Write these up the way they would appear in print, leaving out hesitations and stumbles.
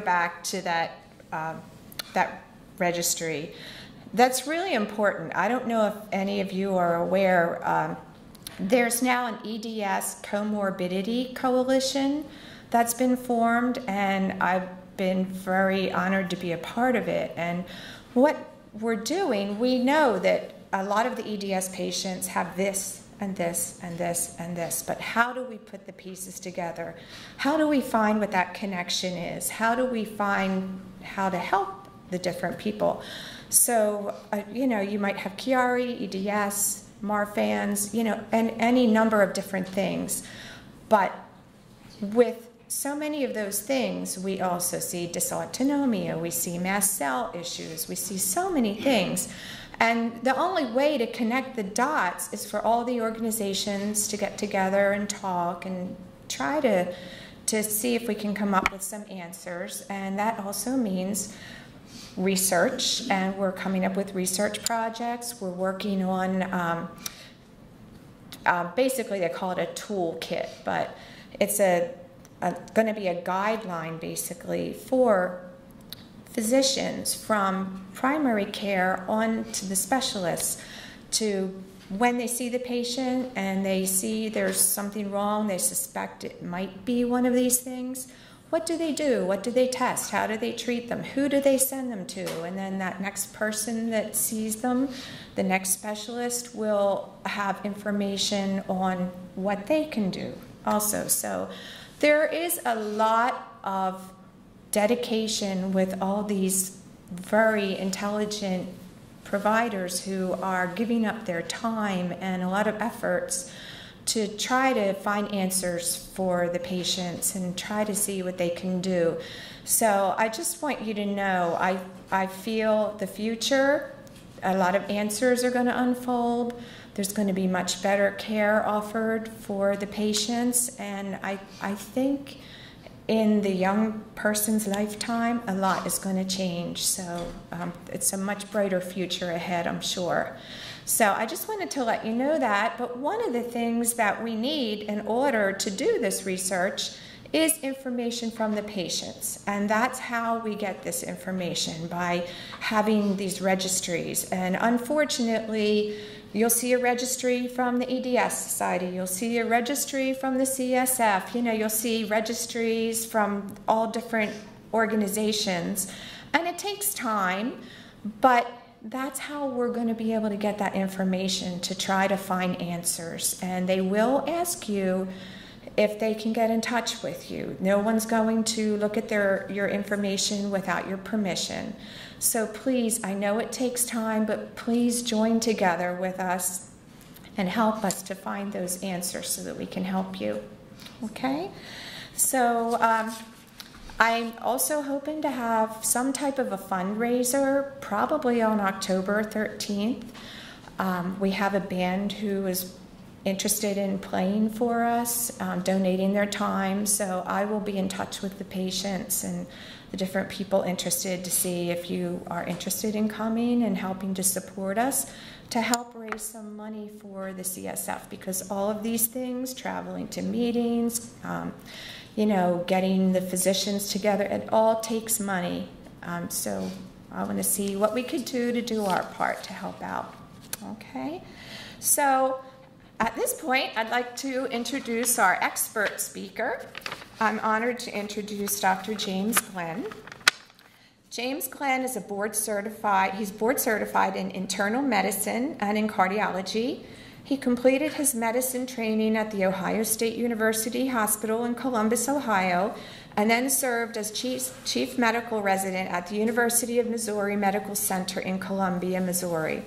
back to that, that registry. That's really important. I don't know if any of you are aware, there's now an EDS co-morbidity coalition that's been formed, and I've been very honored to be a part of it. And what we're doing, we know that a lot of the EDS patients have this and this and this and this, but how do we put the pieces together? How do we find what that connection is? How do we find how to help the different people? So, you know, you might have Chiari, EDS, Marfan's, you know, and any number of different things. But with so many of those things, we also see dysautonomia, we see mast cell issues, we see so many things. And the only way to connect the dots is for all the organizations to get together and talk and try to see if we can come up with some answers. And that also means research, and we're coming up with research projects. We're working on, basically they call it a toolkit, but it's going to be a guideline basically for physicians from primary care on to the specialists, to when they see the patient and they see there's something wrong, they suspect it might be one of these things. What do they do? What do they test? How do they treat them? Who do they send them to? And then that next person that sees them, the next specialist, will have information on what they can do also. So there is a lot of dedication with all these very intelligent providers who are giving up their time and a lot of efforts to try to find answers for the patients and try to see what they can do. So I just want you to know, I feel the future, a lot of answers are going to unfold. There's going to be much better care offered for the patients, and I think in the young person's lifetime, a lot is going to change. So it's a much brighter future ahead, I'm sure. So I just wanted to let you know that. But one of the things that we need in order to do this research is information from the patients. And that's how we get this information, by having these registries. And unfortunately, you'll see a registry from the EDS Society, you'll see a registry from the CSF, you know, you'll see registries from all different organizations. And it takes time, but that's how we're going to be able to get that information to try to find answers. And they will ask you if they can get in touch with you. No one's going to look at your information without your permission. So please, I know it takes time, but please join together with us and help us to find those answers so that we can help you. Okay? So I'm also hoping to have some type of a fundraiser, probably on October 13th. We have a band who is interested in playing for us, donating their time, so I will be in touch with the patients and the different people interested to see if you are interested in coming and helping to support us to help raise some money for the CSF, because all of these things, traveling to meetings, you know, getting the physicians together, it all takes money. So I want to see what we could do to do our part to help out. Okay? So at this point, I'd like to introduce our expert speaker. I'm honored to introduce Dr. James Glenn. James Glenn is he's board certified in internal medicine and in cardiology. He completed his medicine training at the Ohio State University Hospital in Columbus, Ohio, and then served as chief medical resident at the University of Missouri Medical Center in Columbia, Missouri.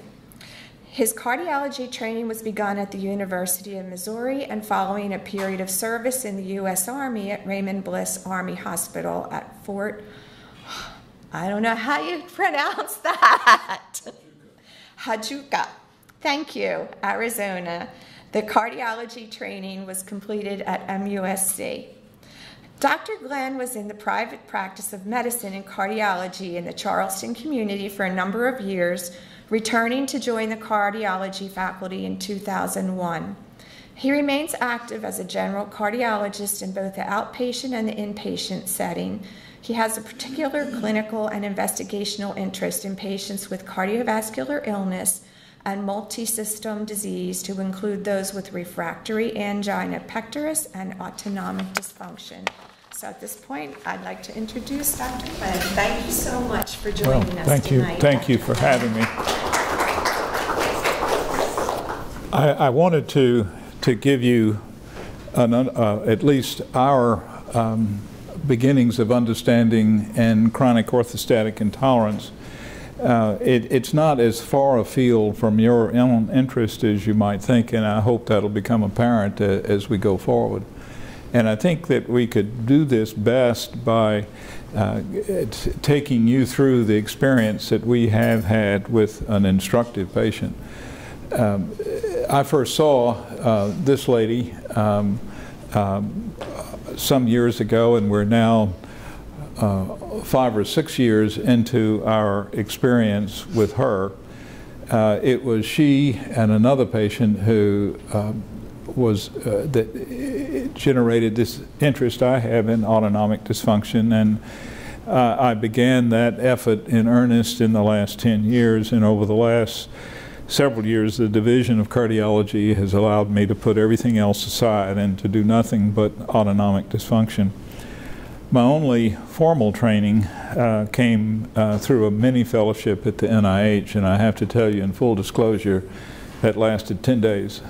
His cardiology training was begun at the University of Missouri, and following a period of service in the U.S. Army at Raymond Bliss Army Hospital at Fort, I don't know how you pronounce that, Huachuca. Thank you, Arizona. The cardiology training was completed at MUSC. Dr. Glenn was in the private practice of medicine and cardiology in the Charleston community for a number of years, returning to join the cardiology faculty in 2001. He remains active as a general cardiologist in both the outpatient and the inpatient setting. He has a particular clinical and investigational interest in patients with cardiovascular illness and multi-system disease, to include those with refractory angina pectoris and autonomic dysfunction. So at this point, I'd like to introduce Dr. Quinn. Thank you so much for joining us tonight. Thank you for having me. I wanted to give you at least our beginnings of understanding in chronic orthostatic intolerance. It's not as far afield from your own interest as you might think, and I hope that'll become apparent as we go forward. And I think that we could do this best by taking you through the experience that we have had with an instructive patient. I first saw this lady some years ago, and we're now 5 or 6 years into our experience with her. It was she and another patient who that generated this interest I have in autonomic dysfunction, and I began that effort in earnest in the last 10 years, and over the last several years the Division of Cardiology has allowed me to put everything else aside and to do nothing but autonomic dysfunction. My only formal training came through a mini fellowship at the NIH, and I have to tell you in full disclosure, that lasted 10 days.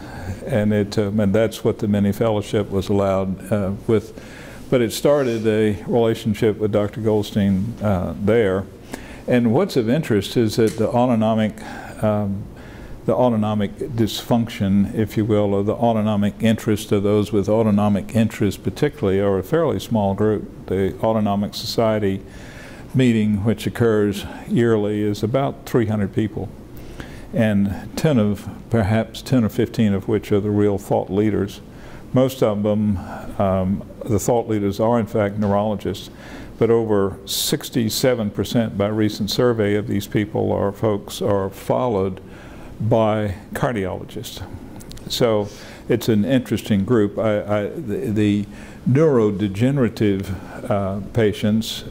And that's what the mini fellowship was allowed with. But it started a relationship with Dr. Goldstein there. And what's of interest is that the autonomic dysfunction, if you will, or the autonomic interest of those with autonomic interest particularly, are a fairly small group. The Autonomic Society meeting, which occurs yearly, is about 300 people. And perhaps 10 or 15 of which are the real thought leaders. Most of them, the thought leaders are in fact neurologists, but over 67% by recent survey of these people are followed by cardiologists. So it's an interesting group. The neurodegenerative patients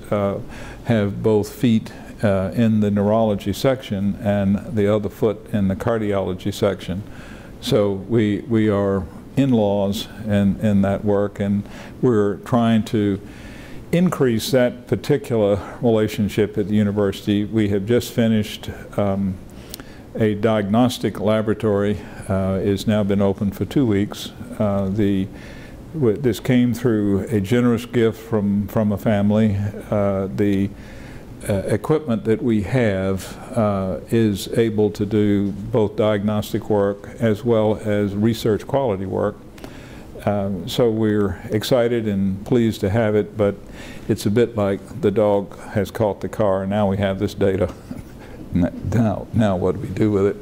have both feet in the neurology section and the other foot in the cardiology section. So we are in-laws in that work, and we're trying to increase that particular relationship at the university. We have just finished a diagnostic laboratory is now been open for 2 weeks. This came through a generous gift from a family. The equipment that we have is able to do both diagnostic work as well as research quality work. So we're excited and pleased to have it, but it's a bit like the dog has caught the car. Now we have this data. Now what do we do with it?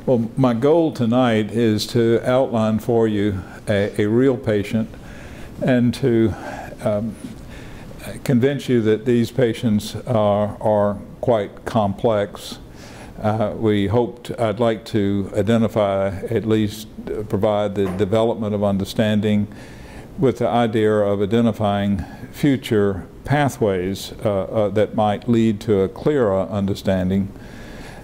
Well, my goal tonight is to outline for you a real patient and to convince you that these patients are quite complex. I'd like to identify, at least provide the development of understanding with the idea of identifying future pathways that might lead to a clearer understanding.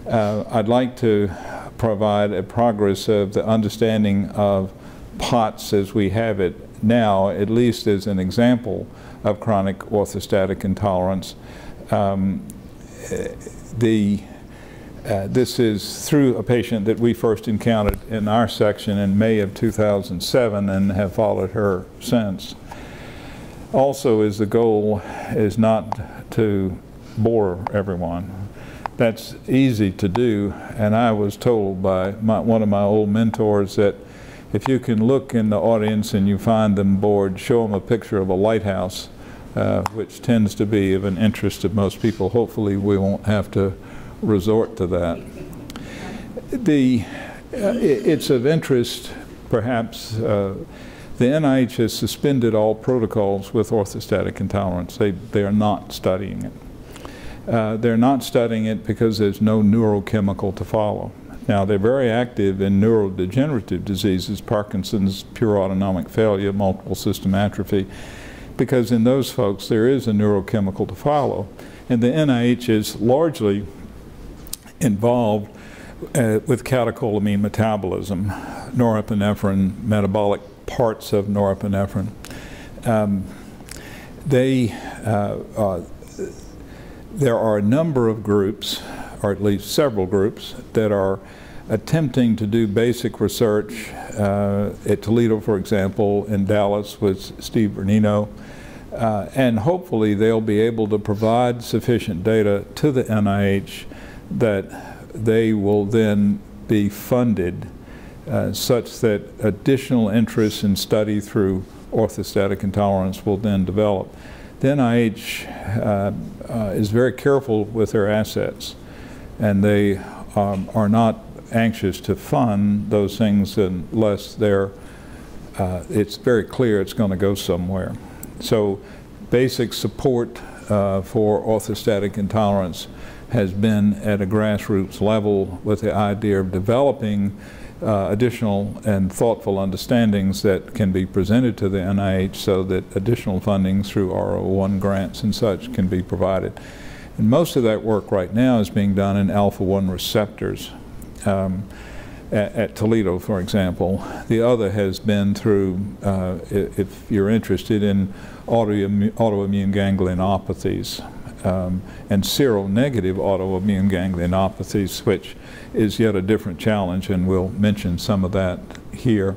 I'd like to provide a progress of the understanding of POTS as we have it now, at least as an example of chronic orthostatic intolerance. This is through a patient that we first encountered in our section in May of 2007 and have followed her since. Also, is the goal is not to bore everyone. That's easy to do, and I was told by one of my old mentors that if you can look in the audience and you find them bored, show them a picture of a lighthouse, which tends to be of an interest to most people. Hopefully we won't have to resort to that. It's of interest, perhaps, the NIH has suspended all protocols with orthostatic intolerance. They are not studying it. They're not studying it because there's no neurochemical to follow. Now, they're very active in neurodegenerative diseases, Parkinson's, pure autonomic failure, multiple system atrophy, because in those folks there is a neurochemical to follow. And the NIH is largely involved with catecholamine metabolism, norepinephrine, metabolic parts of norepinephrine. There are a number of groups, or at least several groups, that are attempting to do basic research at Toledo, for example, in Dallas with Steve Bernino, and hopefully they'll be able to provide sufficient data to the NIH that they will then be funded such that additional interest in study through orthostatic intolerance will then develop. The NIH is very careful with their assets, and they are not anxious to fund those things unless it's very clear it's going to go somewhere. So basic support for orthostatic intolerance has been at a grassroots level with the idea of developing additional and thoughtful understandings that can be presented to the NIH so that additional funding through R01 grants and such can be provided. And most of that work right now is being done in alpha-1 receptors at Toledo, for example. The other has been through, if you're interested in autoimmune ganglionopathies, and seronegative autoimmune ganglionopathies, which is yet a different challenge, and we'll mention some of that here.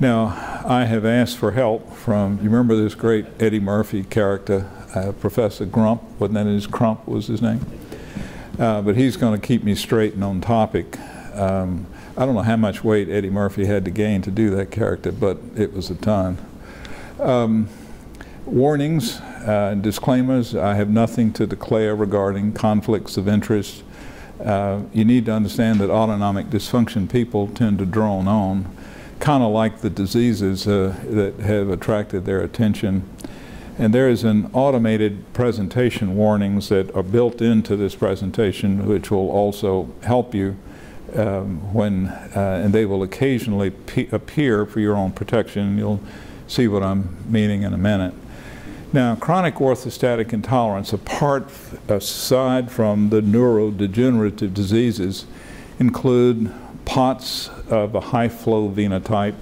Now, I have asked for help from, you remember this great Eddie Murphy character, Professor Grump, wasn't that his Crump was his name? But he's going to keep me straight and on topic. I don't know how much weight Eddie Murphy had to gain to do that character, but it was a ton. Warnings and disclaimers: I have nothing to declare regarding conflicts of interest. You need to understand that autonomic dysfunction people tend to drone on, kind of like the diseases that have attracted their attention. And there is an automated presentation warnings that are built into this presentation, which will also help you and they will occasionally appear for your own protection. You'll see what I'm meaning in a minute. Now, chronic orthostatic intolerance, aside from the neurodegenerative diseases, include POTS of a high flow phenotype,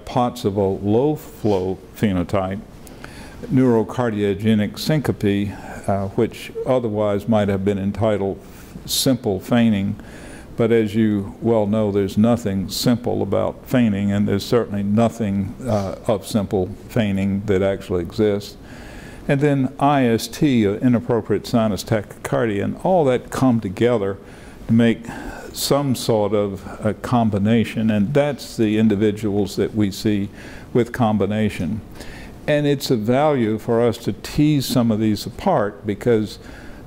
POTS of a low flow phenotype, neurocardiogenic syncope, which otherwise might have been entitled simple feigning, but as you well know, there's nothing simple about feigning, and there's certainly nothing of simple feigning that actually exists. And then IST, inappropriate sinus tachycardia, and all that come together to make some sort of a combination, and that's the individuals that we see with combination. And it's of value for us to tease some of these apart, because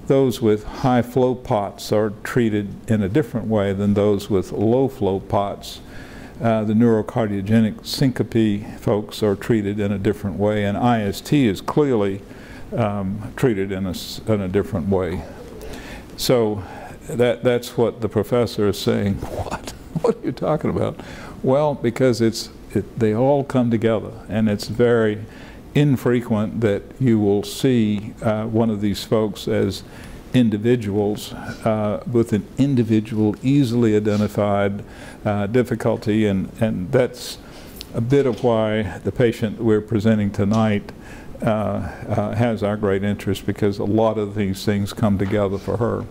those with high flow POTS are treated in a different way than those with low flow POTS. The neurocardiogenic syncope folks are treated in a different way, and IST is clearly treated in a different way. So that's what the professor is saying. What? What are you talking about? Well, because they all come together, and it's very infrequent that you will see one of these folks as individuals with an individual easily identified difficulty, and that's a bit of why the patient we're presenting tonight has our great interest, because a lot of these things come together for her.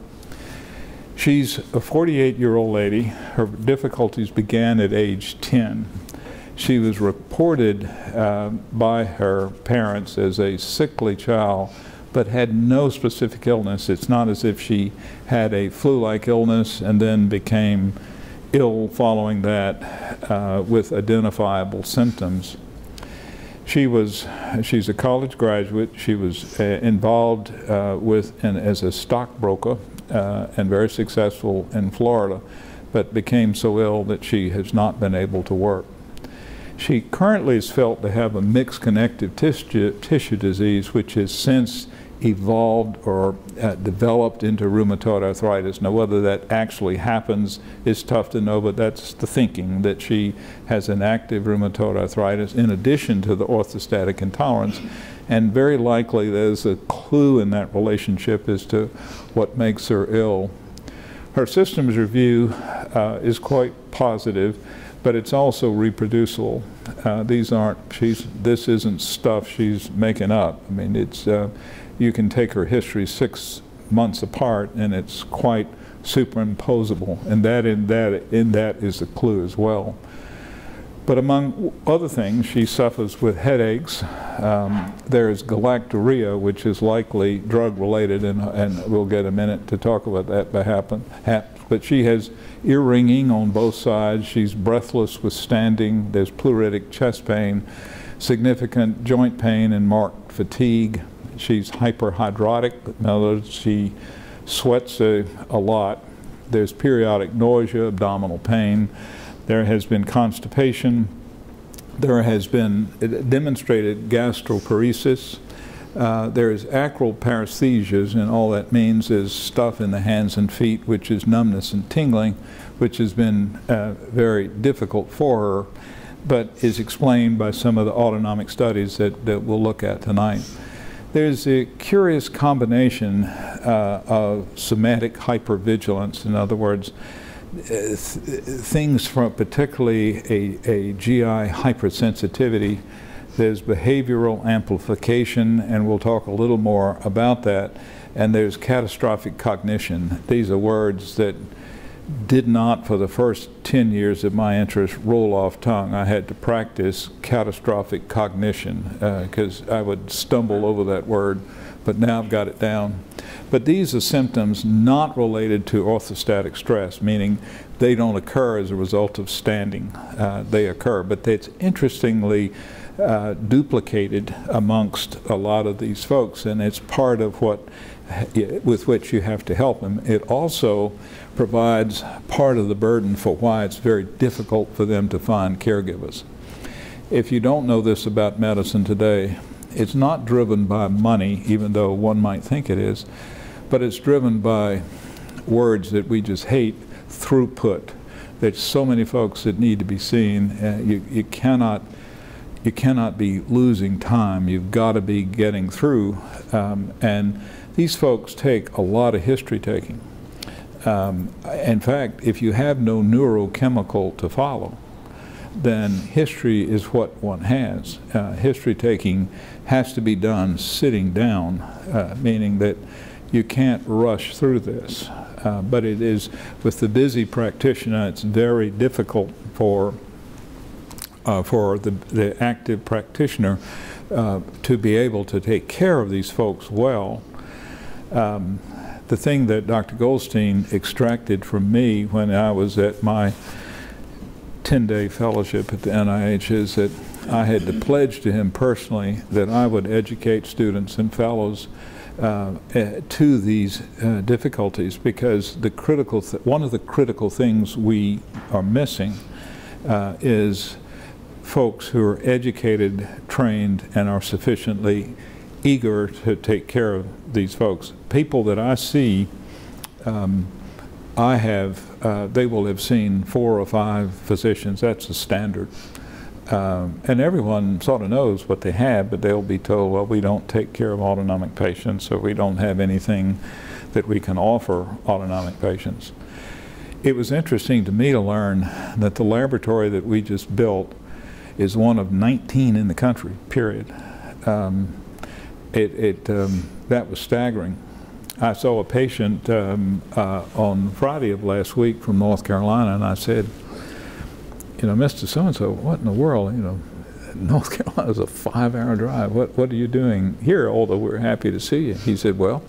She's a 48-year-old lady. Her difficulties began at age 10. She was reported by her parents as a sickly child, but had no specific illness. It's not as if she had a flu-like illness and then became ill following that with identifiable symptoms. She's a college graduate. She was involved as a stockbroker and very successful in Florida, but became so ill that she has not been able to work. She currently is felt to have a mixed connective tissue disease, which has since evolved or developed into rheumatoid arthritis. Now, whether that actually happens is tough to know, but that's the thinking, that she has an active rheumatoid arthritis in addition to the orthostatic intolerance. And very likely there's a clue in that relationship as to what makes her ill. Her systems review is quite positive, but it's also reproducible. This isn't stuff she's making up. I mean, it's, you can take her history 6 months apart and it's quite superimposable, and in that is the clue as well. But among other things, she suffers with headaches. There's galactorrhea, which is likely drug-related, and we'll get a minute to talk about that but she has ear ringing on both sides. She's breathless with standing. There's pleuritic chest pain, significant joint pain, and marked fatigue. She's hyperhidrotic. In other words, she sweats a lot. There's periodic nausea, abdominal pain. There has been constipation. There has been demonstrated gastroparesis. There's acral paresthesias, and all that means is stuff in the hands and feet, which is numbness and tingling, which has been very difficult for her, but is explained by some of the autonomic studies that we'll look at tonight. There's a curious combination of somatic hypervigilance, in other words, things from particularly a GI hypersensitivity. There's behavioral amplification, and we'll talk a little more about that. And there's catastrophic cognition. These are words that did not, for the first 10 years of my interest, roll off tongue. I had to practice catastrophic cognition because I would stumble over that word, but now I've got it down. But these are symptoms not related to orthostatic stress, meaning they don't occur as a result of standing. They occur, but it's interestingly duplicated amongst a lot of these folks, and it's part of what with which you have to help them. It also provides part of the burden for why it's very difficult for them to find caregivers. If you don't know this about medicine today, it's not driven by money, even though one might think it is, but it's driven by words that we just hate: throughput. There's so many folks that need to be seen. You cannot be losing time. You've got to be getting through. And these folks take a lot of history taking. In fact, if you have no neurochemical to follow, then history is what one has. History taking has to be done sitting down, meaning that you can't rush through this. But it is, with the busy practitioner, it's very difficult for the active practitioner to be able to take care of these folks well. The thing that Dr. Goldstein extracted from me when I was at my 10-day fellowship at the NIH is that I had to pledge to him personally that I would educate students and fellows to these difficulties, because the one of the critical things we are missing is folks who are educated, trained, and are sufficiently eager to take care of these folks. People that I see, they will have seen 4 or 5 physicians. That's the standard. And everyone sort of knows what they have, but they'll be told, well, we don't take care of autonomic patients, or we don't have anything that we can offer autonomic patients. It was interesting to me to learn that the laboratory that we just built is one of 19 in the country, period. That was staggering. I saw a patient on Friday of last week from North Carolina, and I said, you know, Mr. So-and-so, what in the world, you know, North Carolina is a 5-hour drive. What are you doing here, although we're happy to see you? He said, well,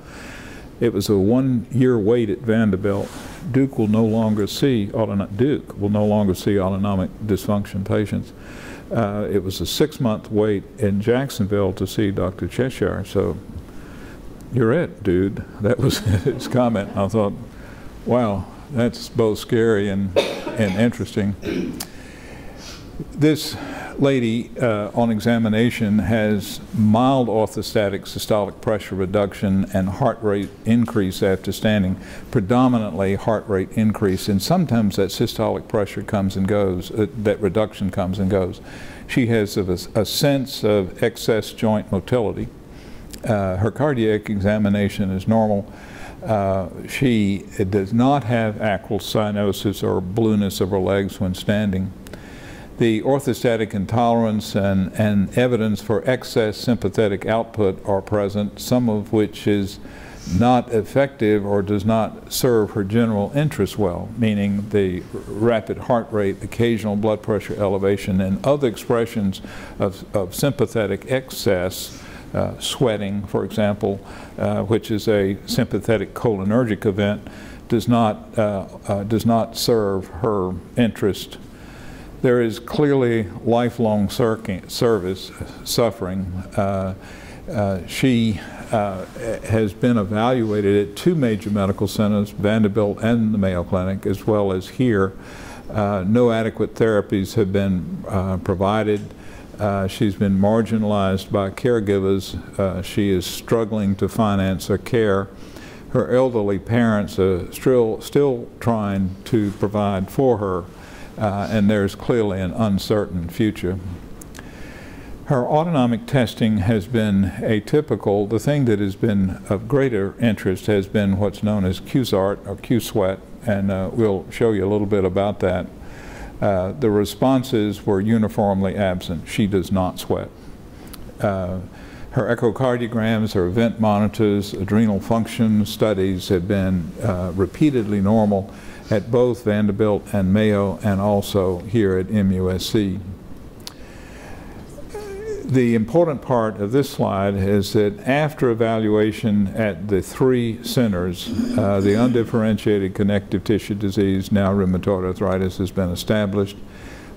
it was a 1-year wait at Vanderbilt. Duke will no longer see autonomic dysfunction patients. It was a 6-month wait in Jacksonville to see Dr. Chiari. So, you're it, dude. That was his comment. I thought, wow, that's both scary and interesting. This lady on examination has mild orthostatic systolic pressure reduction and heart rate increase after standing, predominantly heart rate increase, and sometimes that systolic pressure comes and goes, that reduction comes and goes. She has a sense of excess joint motility. Her cardiac examination is normal. She does not have acral cyanosis or blueness of her legs when standing. The orthostatic intolerance and evidence for excess sympathetic output are present, some of which is not effective or does not serve her general interest well, meaning the rapid heart rate, occasional blood pressure elevation, and other expressions of sympathetic excess, sweating, for example, which is a sympathetic cholinergic event, does not serve her interest. There is clearly lifelong suffering. She has been evaluated at 2 major medical centers, Vanderbilt and the Mayo Clinic, as well as here. No adequate therapies have been provided. She's been marginalized by caregivers. She is struggling to finance her care. Her elderly parents are still trying to provide for her. And there's clearly an uncertain future. Her autonomic testing has been atypical. The thing that has been of greater interest has been what's known as Q-SART or Q-sweat, and we'll show you a little bit about that. The responses were uniformly absent. She does not sweat. Her echocardiograms, her event monitors, adrenal function studies have been repeatedly normal at both Vanderbilt and Mayo, and also here at MUSC. The important part of this slide is that after evaluation at the 3 centers, the undifferentiated connective tissue disease, now rheumatoid arthritis, has been established.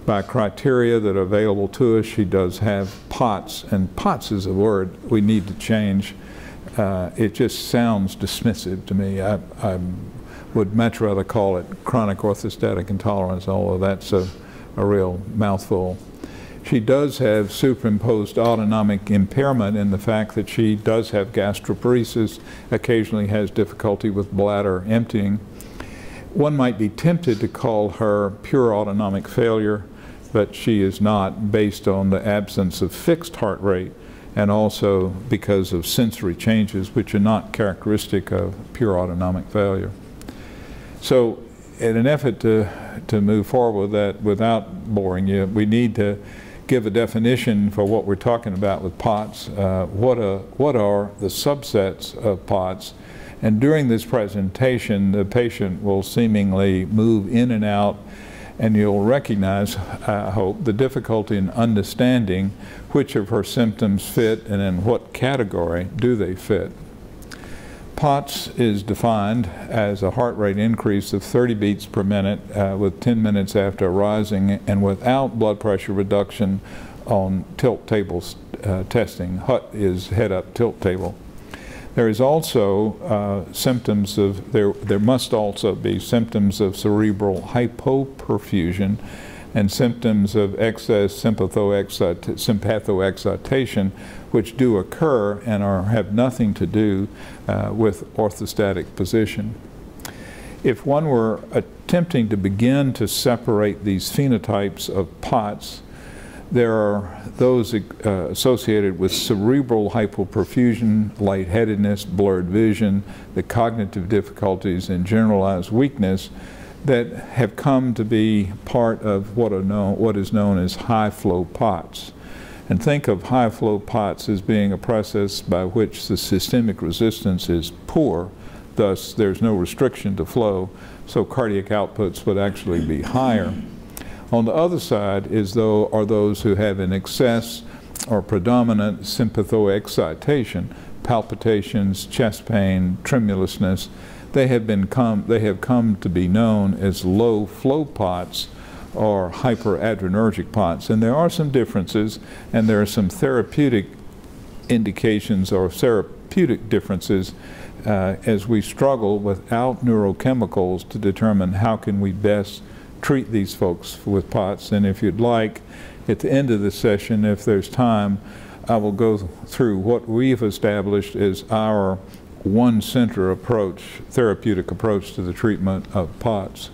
By criteria that are available to us, she does have POTS, and POTS is a word we need to change. It just sounds dismissive to me. I would much rather call it chronic orthostatic intolerance, although that's a real mouthful. She does have superimposed autonomic impairment in the fact that she does have gastroparesis, occasionally has difficulty with bladder emptying. One might be tempted to call her pure autonomic failure, but she is not, based on the absence of fixed heart rate and also because of sensory changes which are not characteristic of pure autonomic failure. So in an effort to move forward with that without boring you, we need to give a definition for what we're talking about with POTS. What are the subsets of POTS? And during this presentation, the patient will seemingly move in and out, and you'll recognize, I hope, the difficulty in understanding which of her symptoms fit and in what category do they fit. POTS is defined as a heart rate increase of 30 beats per minute with 10 minutes after arising and without blood pressure reduction on tilt table testing. HUT is head-up tilt table. There is also symptoms of, there must also be symptoms of cerebral hypoperfusion and symptoms of excess sympathoexcitation, which do occur and have nothing to do with orthostatic position. If one were attempting to begin to separate these phenotypes of POTS, there are those associated with cerebral hypoperfusion, lightheadedness, blurred vision, the cognitive difficulties, and generalized weakness that have come to be part of what is known as high-flow POTS. And think of high-flow POTS as being a process by which the systemic resistance is poor, thus there's no restriction to flow, so cardiac outputs would actually be higher. On the other side are those who have an excess or predominant sympathoexcitation, palpitations, chest pain, tremulousness. They have come to be known as low flow POTS or hyperadrenergic POTS. And there are some differences, and there are some therapeutic indications or therapeutic differences as we struggle without neurochemicals to determine how can we best treat these folks with POTS. And if you'd like, At the end of the session, if there's time, I will go through what we've established as our one-center approach, therapeutic approach to the treatment of POTS.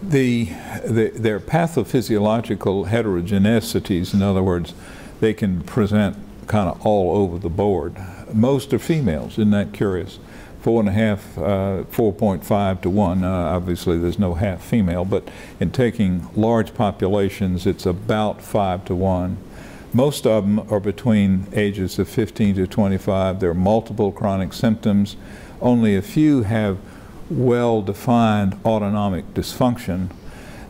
Their pathophysiological heterogeneities, in other words, they can present kind of all over the board. Most are females, isn't that curious? 4.5, 4.5 to 1. Obviously, there's no half female, but in taking large populations, it's about 5 to 1. Most of them are between ages of 15 to 25. There are multiple chronic symptoms. Only a few have well-defined autonomic dysfunction.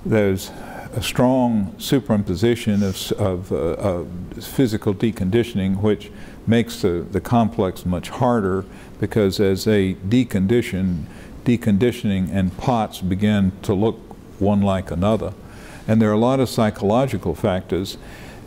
There's a strong superimposition of physical deconditioning, which makes the complex much harder, because as they deconditioning and POTS begin to look one like another. And there are a lot of psychological factors,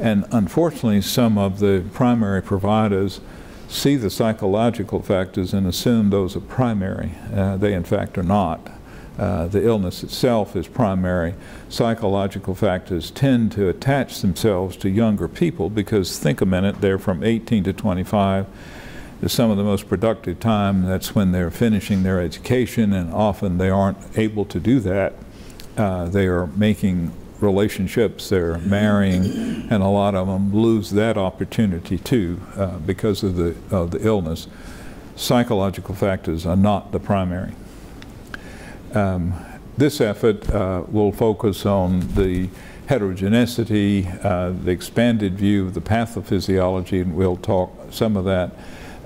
and unfortunately some of the primary providers see the psychological factors and assume those are primary. They in fact are not. The illness itself is primary. Psychological factors tend to attach themselves to younger people because, think a minute, they're from 18 to 25. Is some of the most productive time. That's when they're finishing their education, and often they aren't able to do that. They are making relationships, they're marrying, and a lot of them lose that opportunity too because of the illness. Psychological factors are not the primary. This effort will focus on the heterogeneity, the expanded view of the pathophysiology, and we'll talk some of that,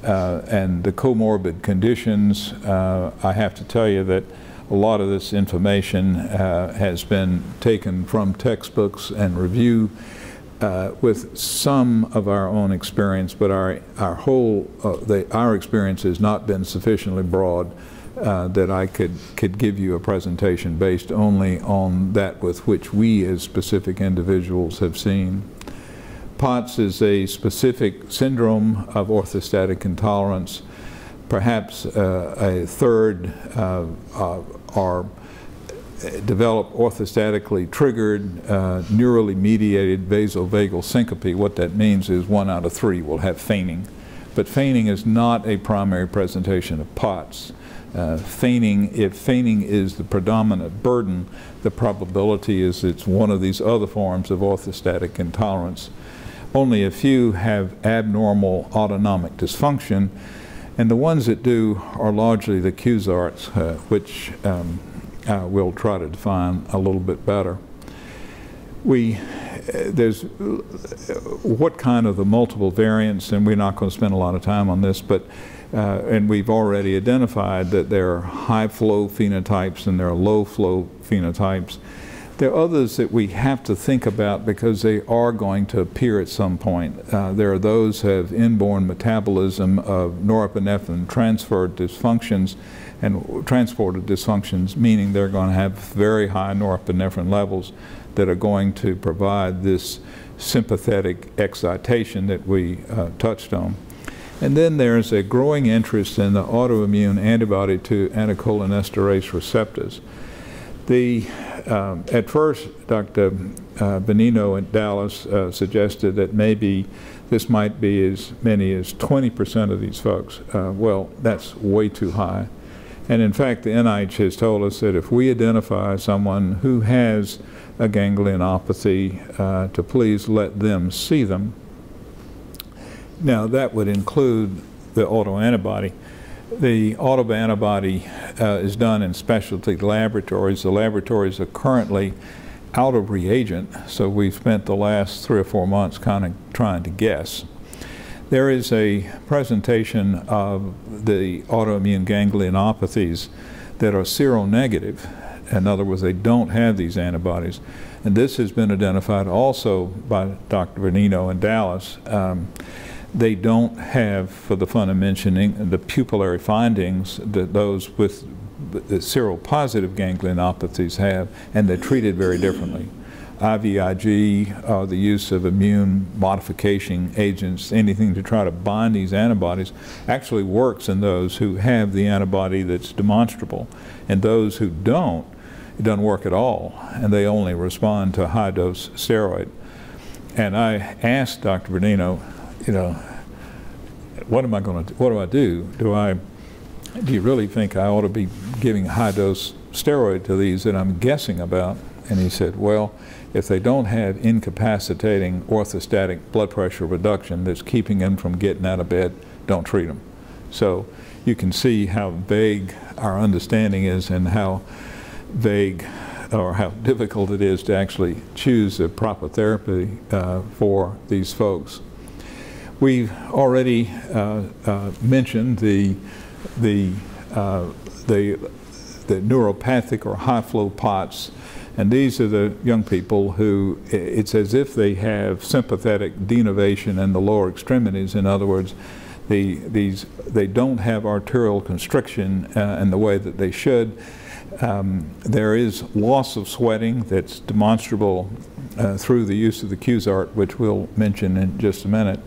and the comorbid conditions. I have to tell you that a lot of this information has been taken from textbooks and review with some of our own experience, but our experience has not been sufficiently broad that I could give you a presentation based only on that with which we as specific individuals have seen. POTS is a specific syndrome of orthostatic intolerance. Perhaps a third are developed orthostatically triggered, neurally mediated vasovagal syncope. What that means is 1 out of 3 will have feigning. But feigning is not a primary presentation of POTS. If feigning is the predominant burden, the probability is it's one of these other forms of orthostatic intolerance. Only a few have abnormal autonomic dysfunction, and the ones that do are largely the Cusarts, which we'll try to define a little bit better. There's what kind of the multiple variants, and we're not going to spend a lot of time on this, but and we've already identified that there are high flow phenotypes and there are low flow phenotypes. There are others that we have to think about because they are going to appear at some point. There are those who have inborn metabolism of norepinephrine transferred dysfunctions, and transported dysfunctions, meaning they're going to have very high norepinephrine levels that are going to provide this sympathetic excitation that we touched on. And then there's a growing interest in the autoimmune antibody to anticholinesterase receptors. At first, Dr. Benino and Dallas suggested that maybe this might be as many as 20% of these folks. Well, that's way too high. And in fact, the NIH has told us that if we identify someone who has a ganglionopathy, to please let them see them. Now, that would include the autoantibody. The autoantibody is done in specialty laboratories. The laboratories are currently out of reagent, so we've spent the last 3 or 4 months kind of trying to guess. There is a presentation of the autoimmune ganglionopathies that are seronegative. In other words, they don't have these antibodies. And this has been identified also by Dr. Benino and Dallas. They don't have, for the fun of mentioning, the pupillary findings that those with the seropositive ganglionopathies have, and they're treated very differently. IVIG, the use of immune modification agents, anything to try to bind these antibodies, actually works in those who have the antibody that's demonstrable. And those who don't, it doesn't work at all, and they only respond to a high-dose steroid. And I asked Dr. Bernino, you know, what am I going to? What do I do? Do you really think I ought to be giving high-dose steroid to these that I'm guessing about? And he said, well, if they don't have incapacitating orthostatic blood pressure reduction that's keeping them from getting out of bed, don't treat them. So you can see how vague our understanding is and how vague or how difficult it is to actually choose the proper therapy for these folks. We've already mentioned the neuropathic or high-flow POTS, and these are the young people who it's as if they have sympathetic denervation in the lower extremities. In other words, they don't have arterial constriction in the way that they should. There is loss of sweating that's demonstrable through the use of the Cusart, which we'll mention in just a minute.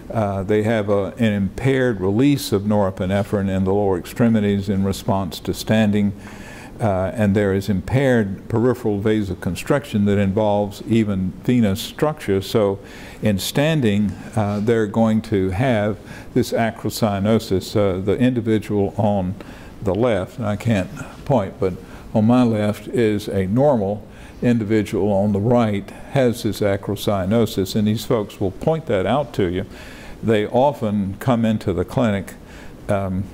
They have an impaired release of norepinephrine in the lower extremities in response to standing, and there is impaired peripheral vasoconstriction that involves even venous structure. So in standing, they're going to have this acrocyanosis. The individual on the left, and I can't point, but on my left is a normal individual. On the right has this acrocyanosis, and these folks will point that out to you. They often come into the clinic in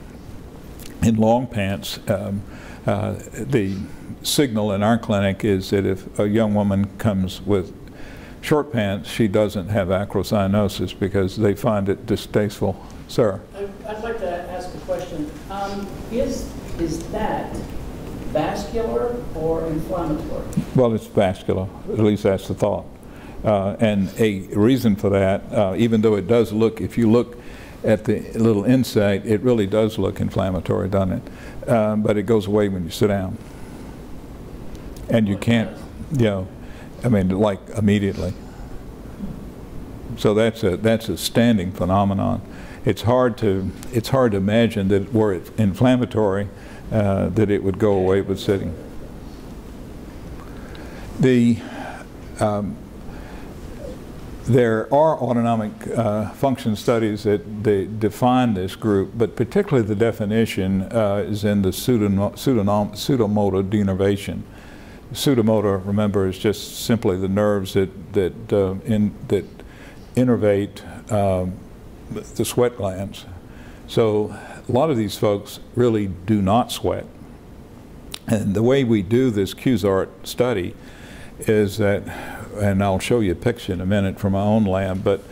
long pants. The signal in our clinic is that if a young woman comes with short pants, she doesn't have acrocyanosis because they find it distasteful. Sir? I'd like to ask a question. Is that vascular or inflammatory? Well, it's vascular. At least that's the thought. And a reason for that, even though it does look, if you look at the little insight, it really does look inflammatory, doesn't it? But it goes away when you sit down. And you can't, you know, I mean, like immediately. So that's a standing phenomenon. It's hard to imagine that were it inflammatory, that it would go away with sitting. There are autonomic function studies that they define this group, but particularly the definition is in the pseudomotor denervation. Pseudomotor, remember, is just simply the nerves that innervate the sweat glands. So a lot of these folks really do not sweat. And the way we do this Cusart study is that, and I'll show you a picture in a minute from my own lab, but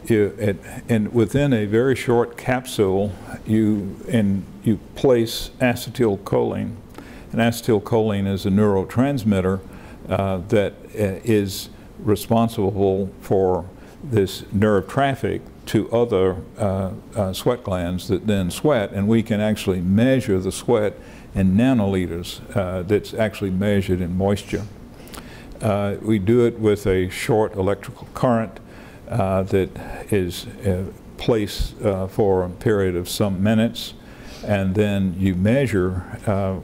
and within a very short capsule, you place acetylcholine. And acetylcholine is a neurotransmitter that is responsible for this nerve traffic to other sweat glands that then sweat, and we can actually measure the sweat in nanoliters that's actually measured in moisture. We do it with a short electrical current that is placed for a period of some minutes, and then you measure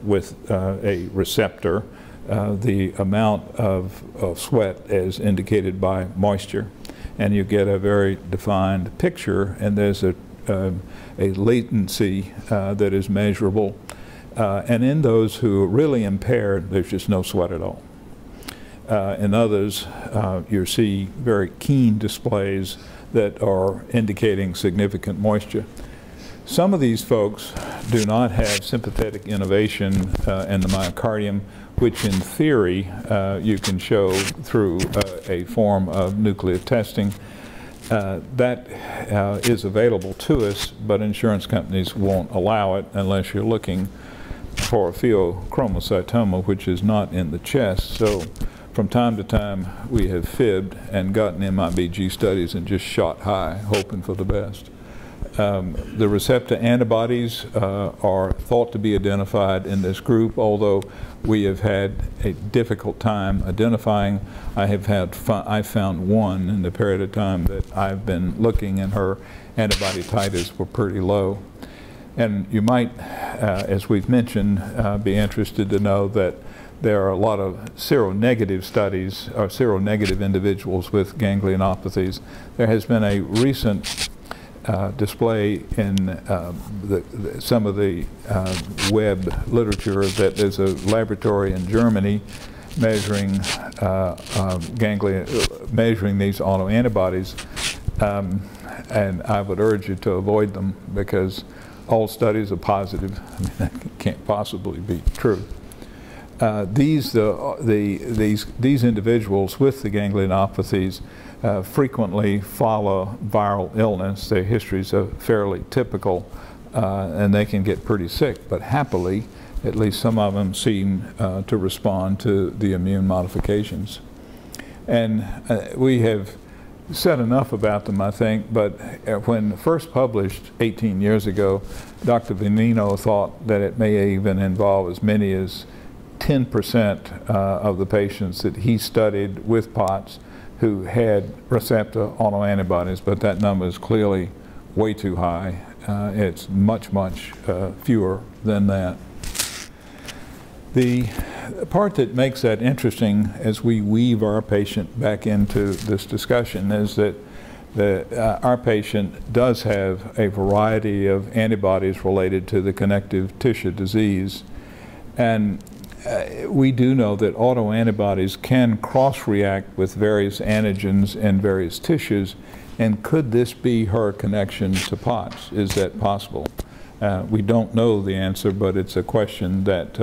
with a receptor the amount of sweat as indicated by moisture, and you get a very defined picture, and there's a latency that is measurable, and in those who are really impaired, there's just no sweat at all. In others, you see very keen displays that are indicating significant moisture. Some of these folks do not have sympathetic innervation in the myocardium, which in theory you can show through a form of nuclear testing. That is available to us, but insurance companies won't allow it unless you're looking for a pheochromocytoma, which is not in the chest. So from time to time we have fibbed and gotten MIBG studies and just shot high, hoping for the best. The receptor antibodies are thought to be identified in this group, although we have had a difficult time identifying. I found one in the period of time that I've been looking, and her antibody titers were pretty low. And you might, as we've mentioned, be interested to know that there are a lot of seronegative studies, or seronegative individuals with ganglionopathies. There has been a recent display in some of the web literature that there's a laboratory in Germany measuring measuring these autoantibodies, and I would urge you to avoid them because all studies are positive. I mean, that can't possibly be true. These individuals with the ganglionopathies frequently follow viral illness. Their histories are fairly typical, and they can get pretty sick, but happily, at least some of them seem to respond to the immune modifications. And we have said enough about them, I think, but when first published 18 years ago, Dr. Venino thought that it may even involve as many as 10% of the patients that he studied with POTS who had receptor autoantibodies, but that number is clearly way too high. It's much, much fewer than that. The part that makes that interesting as we weave our patient back into this discussion is that our patient does have a variety of antibodies related to the connective tissue disease. And we do know that autoantibodies can cross-react with various antigens in various tissues. And could this be her connection to POTS? Is that possible? We don't know the answer, but it's a question that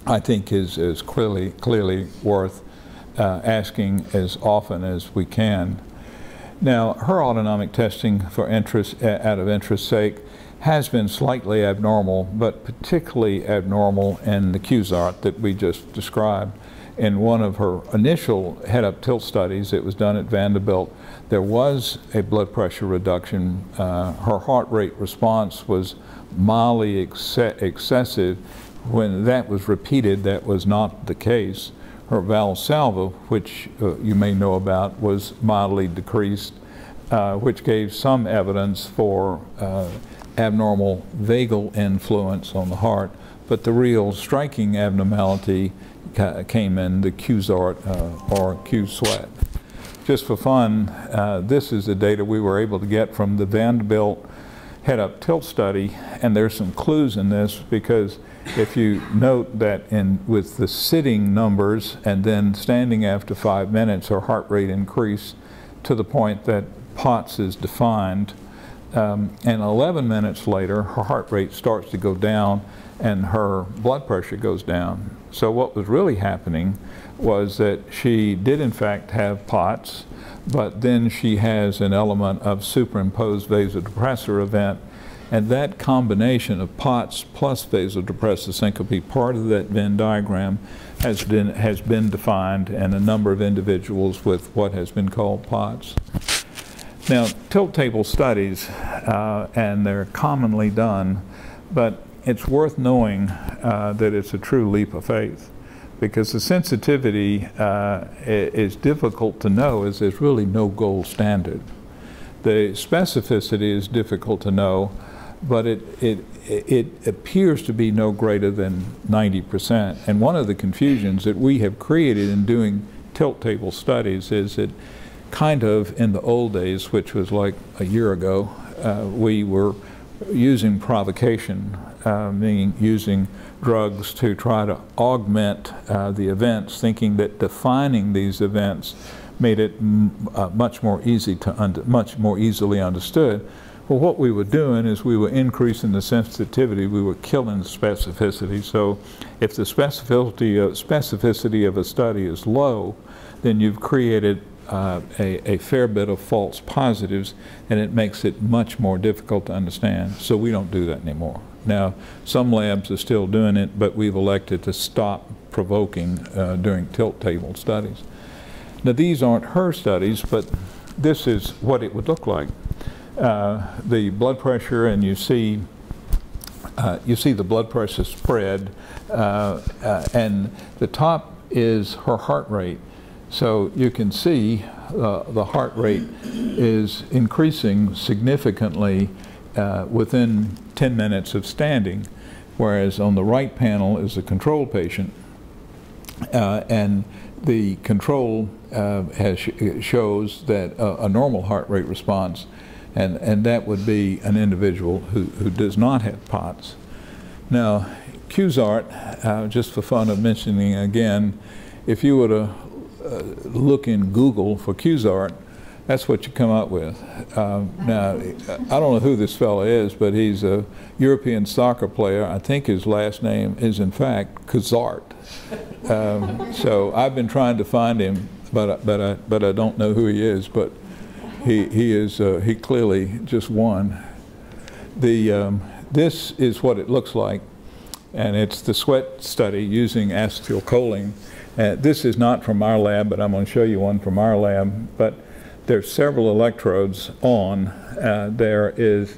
I think is clearly worth asking as often as we can. Now, her autonomic testing for interest, out of interest's sake, has been slightly abnormal, but particularly abnormal in the Cusack that we just described. In one of her initial head-up tilt studies, it was done at Vanderbilt, there was a blood pressure reduction. Her heart rate response was mildly excessive. When that was repeated, that was not the case. Her Valsalva, which you may know about, was mildly decreased, which gave some evidence for abnormal vagal influence on the heart, but the real striking abnormality came in the Q-Zart or Q-Sweat. Just for fun, this is the data we were able to get from the Vanderbilt head-up tilt study, and there's some clues in this because if you note that with the sitting numbers and then standing after 5 minutes, her heart rate increased to the point that POTS is defined. And 11 minutes later, her heart rate starts to go down and her blood pressure goes down. So what was really happening was that she did in fact have POTS, but then she has an element of superimposed vasodepressor event, and that combination of POTS plus vasodepressor syncope, part of that Venn diagram, has been defined in a number of individuals with what has been called POTS. Now, tilt table studies, and they're commonly done, but it's worth knowing that it's a true leap of faith, because the sensitivity is difficult to know, as there's really no gold standard. The specificity is difficult to know, but it appears to be no greater than 90%. And one of the confusions that we have created in doing tilt table studies is that kind of in the old days, which was like a year ago, we were using provocation, meaning using drugs to try to augment the events, thinking that defining these events made it much more easily understood. Well, what we were doing is we were increasing the sensitivity, we were killing the specificity. So if the specificity of a study is low, then you've created a fair bit of false positives, and it makes it much more difficult to understand. So we don't do that anymore. Now, some labs are still doing it, but we've elected to stop provoking during tilt table studies. Now, these aren't her studies, but this is what it would look like. The blood pressure, and you see the blood pressure spread, and the top is her heart rate. So you can see the heart rate is increasing significantly within 10 minutes of standing, whereas on the right panel is a control patient, and the control shows that a normal heart rate response, and that would be an individual who does not have POTS. Now, Cusart, just for fun of mentioning again, if you were to look in Google for Cusart, that's what you come up with. Now, I don't know who this fellow is, but he's a European soccer player. I think his last name is, in fact, Cusart. So I've been trying to find him, but I don't know who he is. But he clearly just won. This is what it looks like, and it's the sweat study using acetylcholine. This is not from our lab, but I'm going to show you one from our lab. But there's several electrodes on. There is,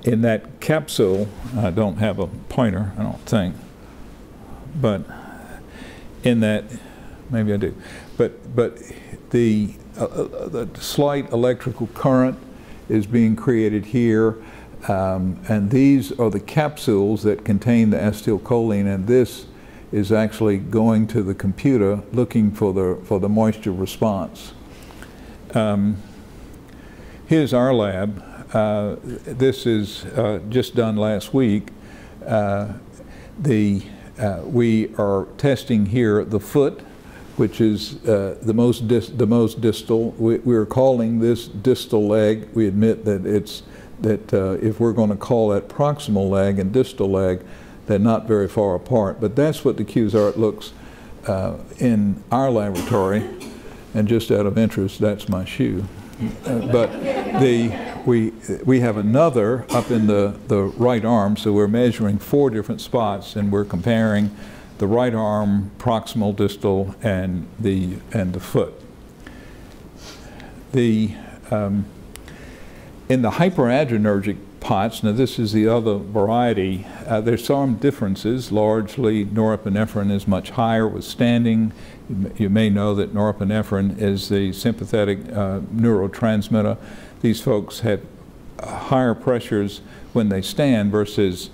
in that capsule, I don't have a pointer, I don't think, but in that, maybe I do, but the slight electrical current is being created here, and these are the capsules that contain the acetylcholine, and this is actually going to the computer looking for the moisture response. Here's our lab. This is just done last week. We are testing here the foot, which is the most distal. We're calling this distal leg. We admit that if we're going to call that proximal leg and distal leg, they're not very far apart. But that's what the Cusart looks in our laboratory. And just out of interest, that's my shoe. But we have another up in the right arm, so we're measuring 4 different spots, and we're comparing the right arm, proximal, distal, and the foot. In the hyperadrenergic POTS, now this is the other variety, there's some differences. Largely, norepinephrine is much higher with standing. You may know that norepinephrine is the sympathetic neurotransmitter. These folks have higher pressures when they stand versus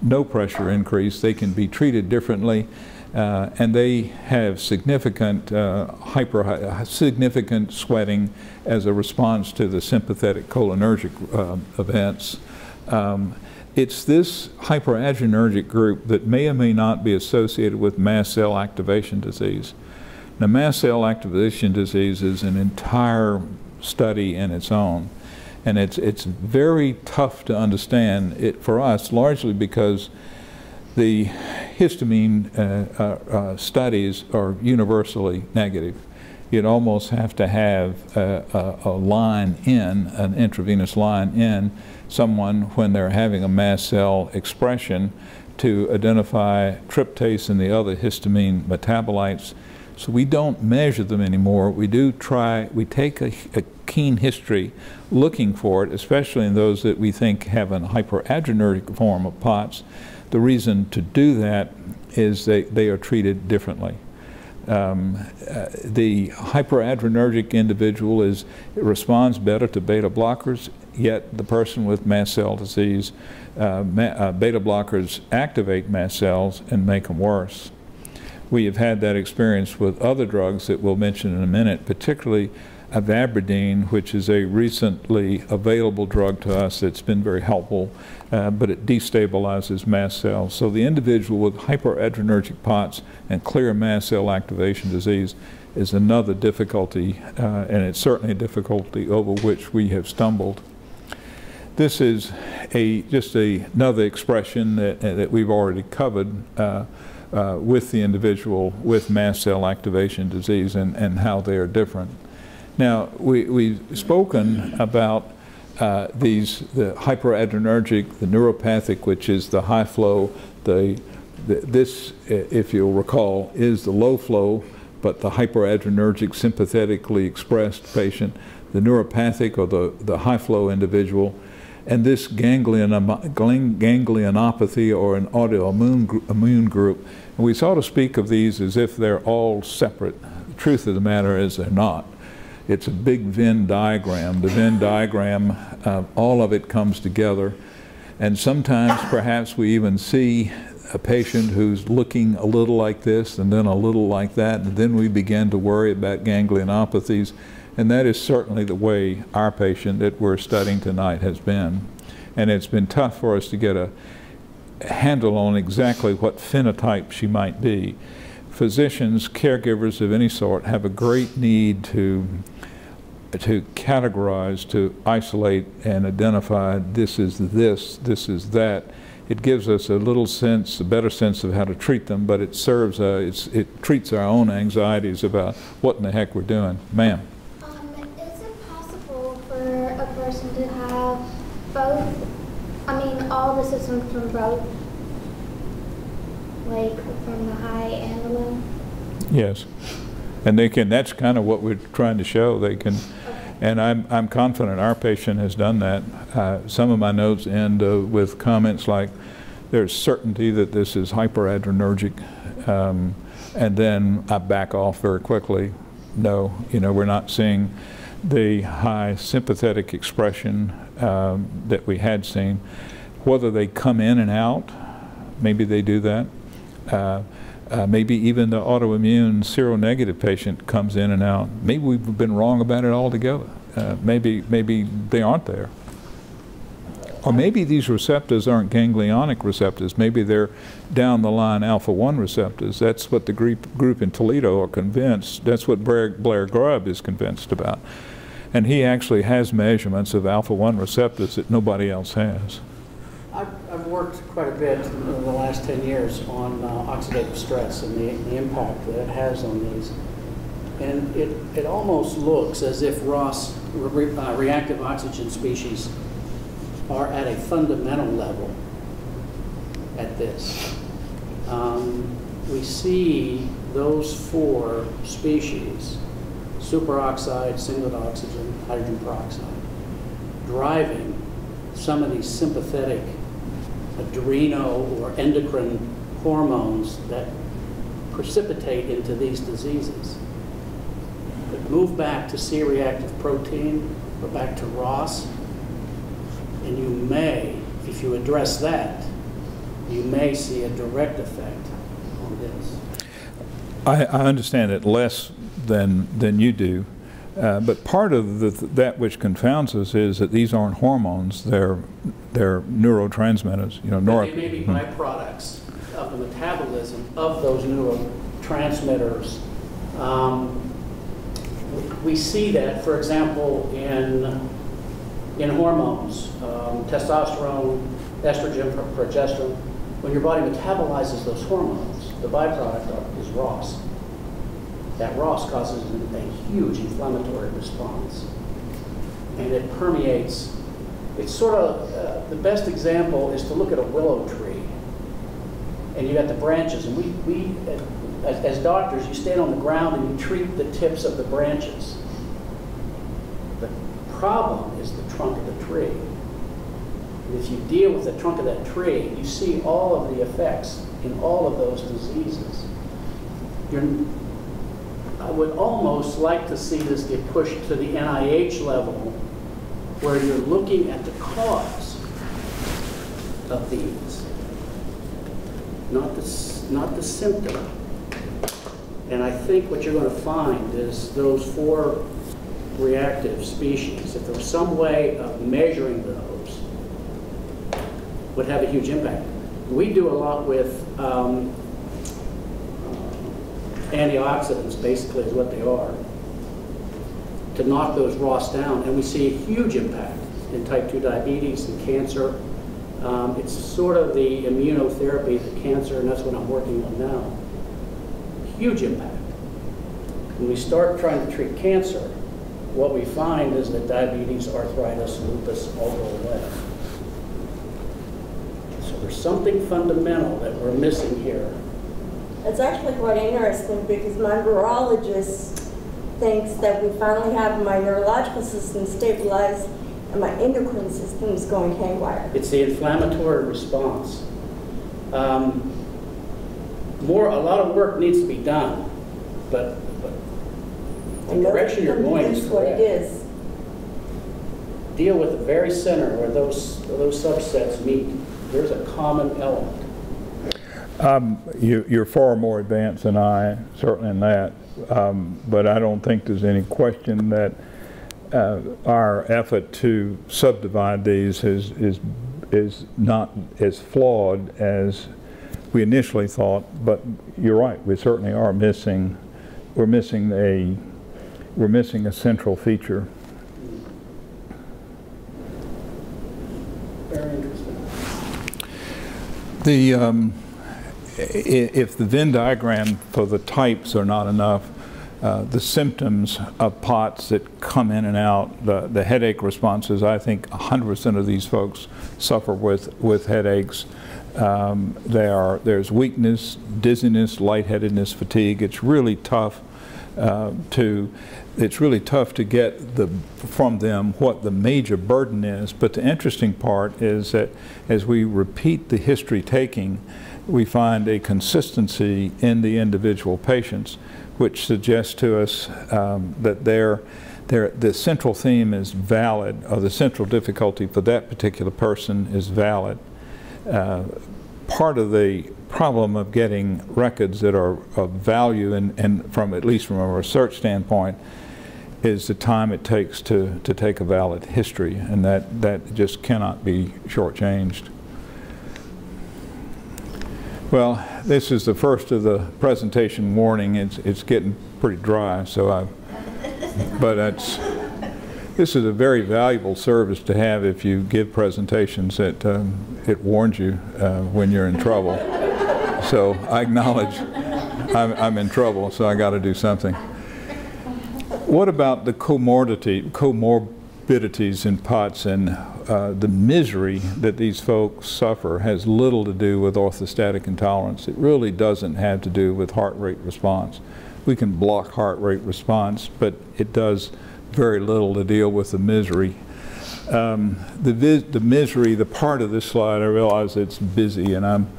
no pressure increase. They can be treated differently, and they have significant significant sweating as a response to the sympathetic cholinergic events. It's this hyperadrenergic group that may or may not be associated with mast cell activation disease. Now, mast cell activation disease is an entire study in its own, and it's very tough to understand it for us, largely because the histamine studies are universally negative. You'd almost have to have a line in, an intravenous line in someone when they're having a mast cell expression to identify tryptase and the other histamine metabolites. So we don't measure them anymore. We take a keen history looking for it, especially in those that we think have an hyperadrenergic form of POTS. The reason to do that is they are treated differently. The hyperadrenergic individual responds better to beta blockers, yet the person with mast cell disease, beta blockers activate mast cells and make them worse. We have had that experience with other drugs that we'll mention in a minute, particularly Hyperadrenergic, which is a recently available drug to us that's been very helpful, but it destabilizes mast cells. So the individual with hyperadrenergic POTS and clear mast cell activation disease is another difficulty, and it's certainly a difficulty over which we have stumbled. This is just another expression that we've already covered with the individual with mast cell activation disease and how they are different. Now, we've spoken about the hyperadrenergic, the neuropathic, which is the high flow. This, if you'll recall, is the low flow, but the hyperadrenergic, sympathetically expressed patient, the neuropathic or the high flow individual, and this ganglionopathy or an autoimmune group. And we sort of speak of these as if they're all separate. The truth of the matter is they're not. it's a big Venn diagram. The Venn diagram, all of it comes together. And sometimes perhaps we even see a patient who's looking a little like this and then a little like that, and then we begin to worry about ganglionopathies. And that is certainly the way our patient that we're studying tonight has been. And it's been tough for us to get a handle on exactly what phenotype she might be. Physicians, caregivers of any sort, have a great need to categorize, to isolate and identify this is this, this is that. It gives us a little sense, a better sense of how to treat them, but it serves, it treats our own anxieties about what in the heck we're doing. Ma'am? Is it possible for a person to have both, all the symptoms from both, like from the high and the low? Yes. And they can, that's kind of what we're trying to show. They can, and I'm confident our patient has done that. Some of my notes end with comments like, there's certainty that this is hyperadrenergic, and then I back off very quickly. No, we're not seeing the high sympathetic expression that we had seen. Whether they come in and out, maybe they do that. Maybe even the autoimmune seronegative patient comes in and out. Maybe we've been wrong about it altogether. Maybe they aren't there. Or maybe these receptors aren't ganglionic receptors. Maybe they're down the line alpha-1 receptors. That's what the group in Toledo are convinced. That's what Blair Grubb is convinced about. And he actually has measurements of alpha-1 receptors that nobody else has. I've worked quite a bit in the last 10 years on oxidative stress and the impact that it has on these. And it almost looks as if ROS, reactive oxygen species, are at a fundamental level at this. We see those 4 species, superoxide, singlet oxygen, hydrogen peroxide, driving some of these sympathetic adreno or endocrine hormones that precipitate into these diseases. But move back to C-reactive protein or back to ROS, and you may, if you address that, you may see a direct effect on this. I understand it less than you do. But part of that which confounds us is that these aren't hormones; they're neurotransmitters. They may be byproducts of the metabolism of those neurotransmitters. We see that, for example, in hormones, testosterone, estrogen, progesterone. When your body metabolizes those hormones, the byproduct is ROS. That ROS causes a huge inflammatory response, and it permeates. It's sort of, the best example is to look at a willow tree, and you got the branches, and we as doctors, you stand on the ground and you treat the tips of the branches. The problem is the trunk of the tree. And if you deal with the trunk of that tree, you see all of the effects in all of those diseases. I would almost like to see this get pushed to the NIH level, where you're looking at the cause of these, not the symptom. And I think what you're going to find is those 4 reactive species, if there was some way of measuring those, would have a huge impact. We do a lot with antioxidants, basically, is what they are, to knock those ROS down, and we see a huge impact in type 2 diabetes and cancer. It's sort of the immunotherapy to cancer, and that's what I'm working on now. Huge impact. When we start trying to treat cancer, what we find is that diabetes, arthritis, lupus all go away. So there's something fundamental that we're missing here. It's actually quite interesting because my neurologist thinks that we finally have my neurological system stabilized and my endocrine system is going haywire. It's the inflammatory response. A lot of work needs to be done, but The direction you're going is what it correct. is. Deal with the very center where those subsets meet. There's a common element. You're far more advanced than I, certainly in that, but I don't think there's any question that our effort to subdivide these is not as flawed as we initially thought. But you're right, we certainly are missing. We're missing a central feature. Very interesting. If the Venn diagram for the types are not enough, the symptoms of POTS that come in and out, the headache responses, I think 100% of these folks suffer with headaches. There's weakness, dizziness, lightheadedness, fatigue. It's really tough to get from them what the major burden is. But the interesting part is that as we repeat the history taking, we find a consistency in the individual patients, which suggests to us that the central theme is valid, or the central difficulty for that particular person is valid. Part of the problem of getting records that are of value, and at least from a research standpoint, is the time it takes to take a valid history, and that just cannot be shortchanged. Well, this is the first of the presentation warning. It's getting pretty dry, this is a very valuable service to have if you give presentations that it warns you when you're in trouble. So I acknowledge I'm in trouble, so I got to do something. What about the co-morbidities in POTS, and the misery that these folks suffer has little to do with orthostatic intolerance. It really doesn't have to do with heart rate response. We can block heart rate response, but it does very little to deal with the misery. The misery, the part of this slide, I realize it's busy and I'm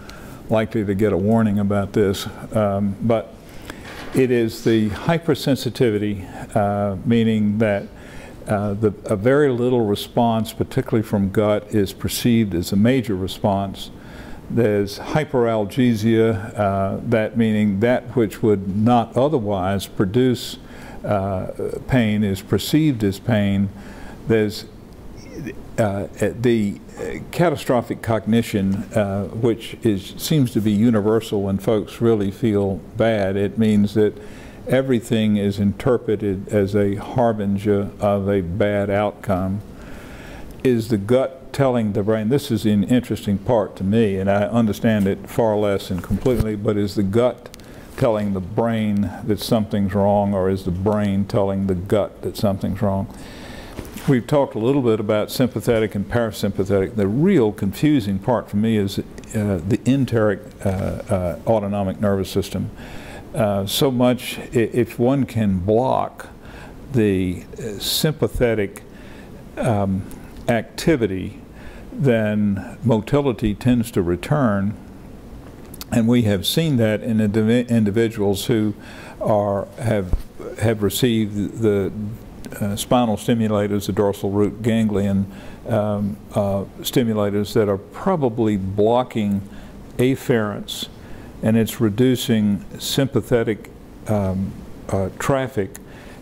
likely to get a warning about this, but it is the hypersensitivity, meaning that a very little response, particularly from gut, is perceived as a major response. There's hyperalgesia, that meaning that which would not otherwise produce pain is perceived as pain. There's the catastrophic cognition, which seems to be universal when folks really feel bad. It means that everything is interpreted as a harbinger of a bad outcome. Is the gut telling the brain, this is an interesting part to me, and I understand it far less and completely, but is the gut telling the brain that something's wrong, or is the brain telling the gut that something's wrong? We've talked a little bit about sympathetic and parasympathetic. The real confusing part for me is the enteric autonomic nervous system. So much, if one can block the sympathetic activity, then motility tends to return. And we have seen that in individuals who have received the spinal stimulators, the dorsal root ganglion stimulators that are probably blocking afferents, and it's reducing sympathetic traffic.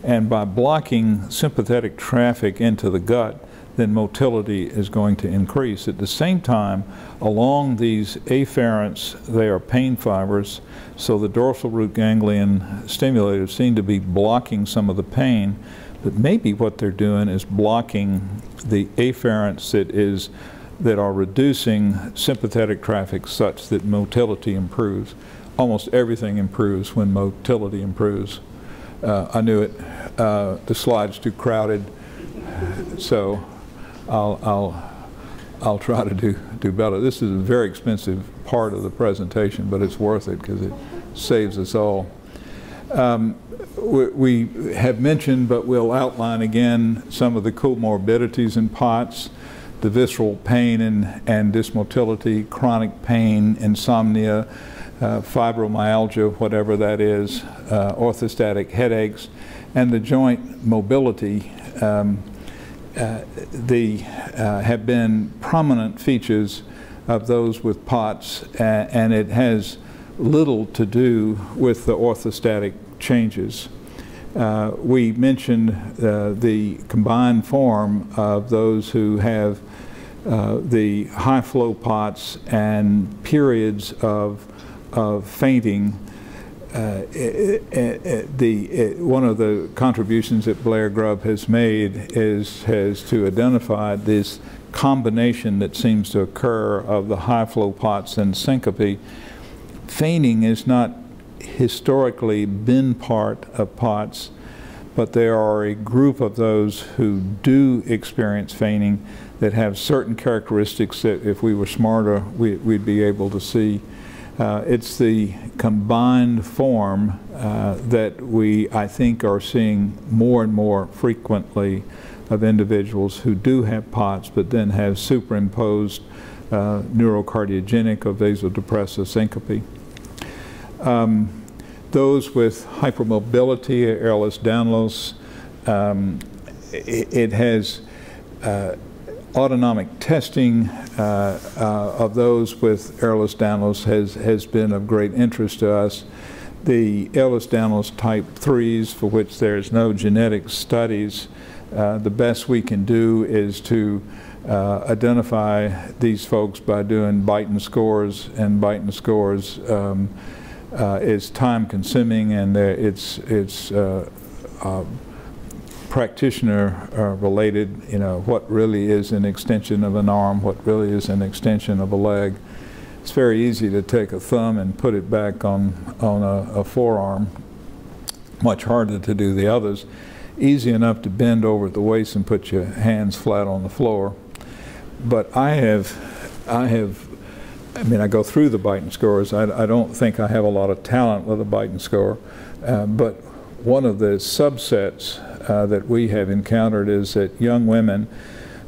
And by blocking sympathetic traffic into the gut, then motility is going to increase. At the same time, along these afferents, they are pain fibers, so the dorsal root ganglion stimulators seem to be blocking some of the pain, but maybe what they're doing is blocking the afferents that are reducing sympathetic traffic such that motility improves. Almost everything improves when motility improves. I knew it. The slide's too crowded, so I'll try to do better. This is a very expensive part of the presentation, but it's worth it because it saves us all. We have mentioned, but we'll outline again, some of the co-morbidities in POTS, the visceral pain and dysmotility, chronic pain, insomnia, fibromyalgia, whatever that is, orthostatic headaches, and the joint mobility have been prominent features of those with POTS, and it has little to do with the orthostatic changes. We mentioned the combined form of those who have the high flow POTS and periods of fainting. One of the contributions that Blair Grubb has made has to identify this combination that seems to occur of the high flow POTS and syncope. Fainting has not historically been part of POTS, but there are a group of those who do experience fainting that have certain characteristics that if we were smarter we'd be able to see. It's the combined form that I think are seeing more and more frequently of individuals who do have POTS but then have superimposed neurocardiogenic or vasodepressive syncope. Those with hypermobility, Ehlers-Danlos, it has autonomic testing of those with Ehlers-Danlos has been of great interest to us. The Ehlers-Danlos type 3s, for which there's no genetic studies, the best we can do is to identify these folks by doing Beighton scores, and Beighton scores is time consuming, and it's practitioner related, you know, what really is an extension of an arm, what really is an extension of a leg. It's very easy to take a thumb and put it back on a forearm, much harder to do the others. Easy enough to bend over at the waist and put your hands flat on the floor. But I mean, I go through the Beighton scores. I don't think I have a lot of talent with a Beighton score, but one of the subsets that we have encountered is that young women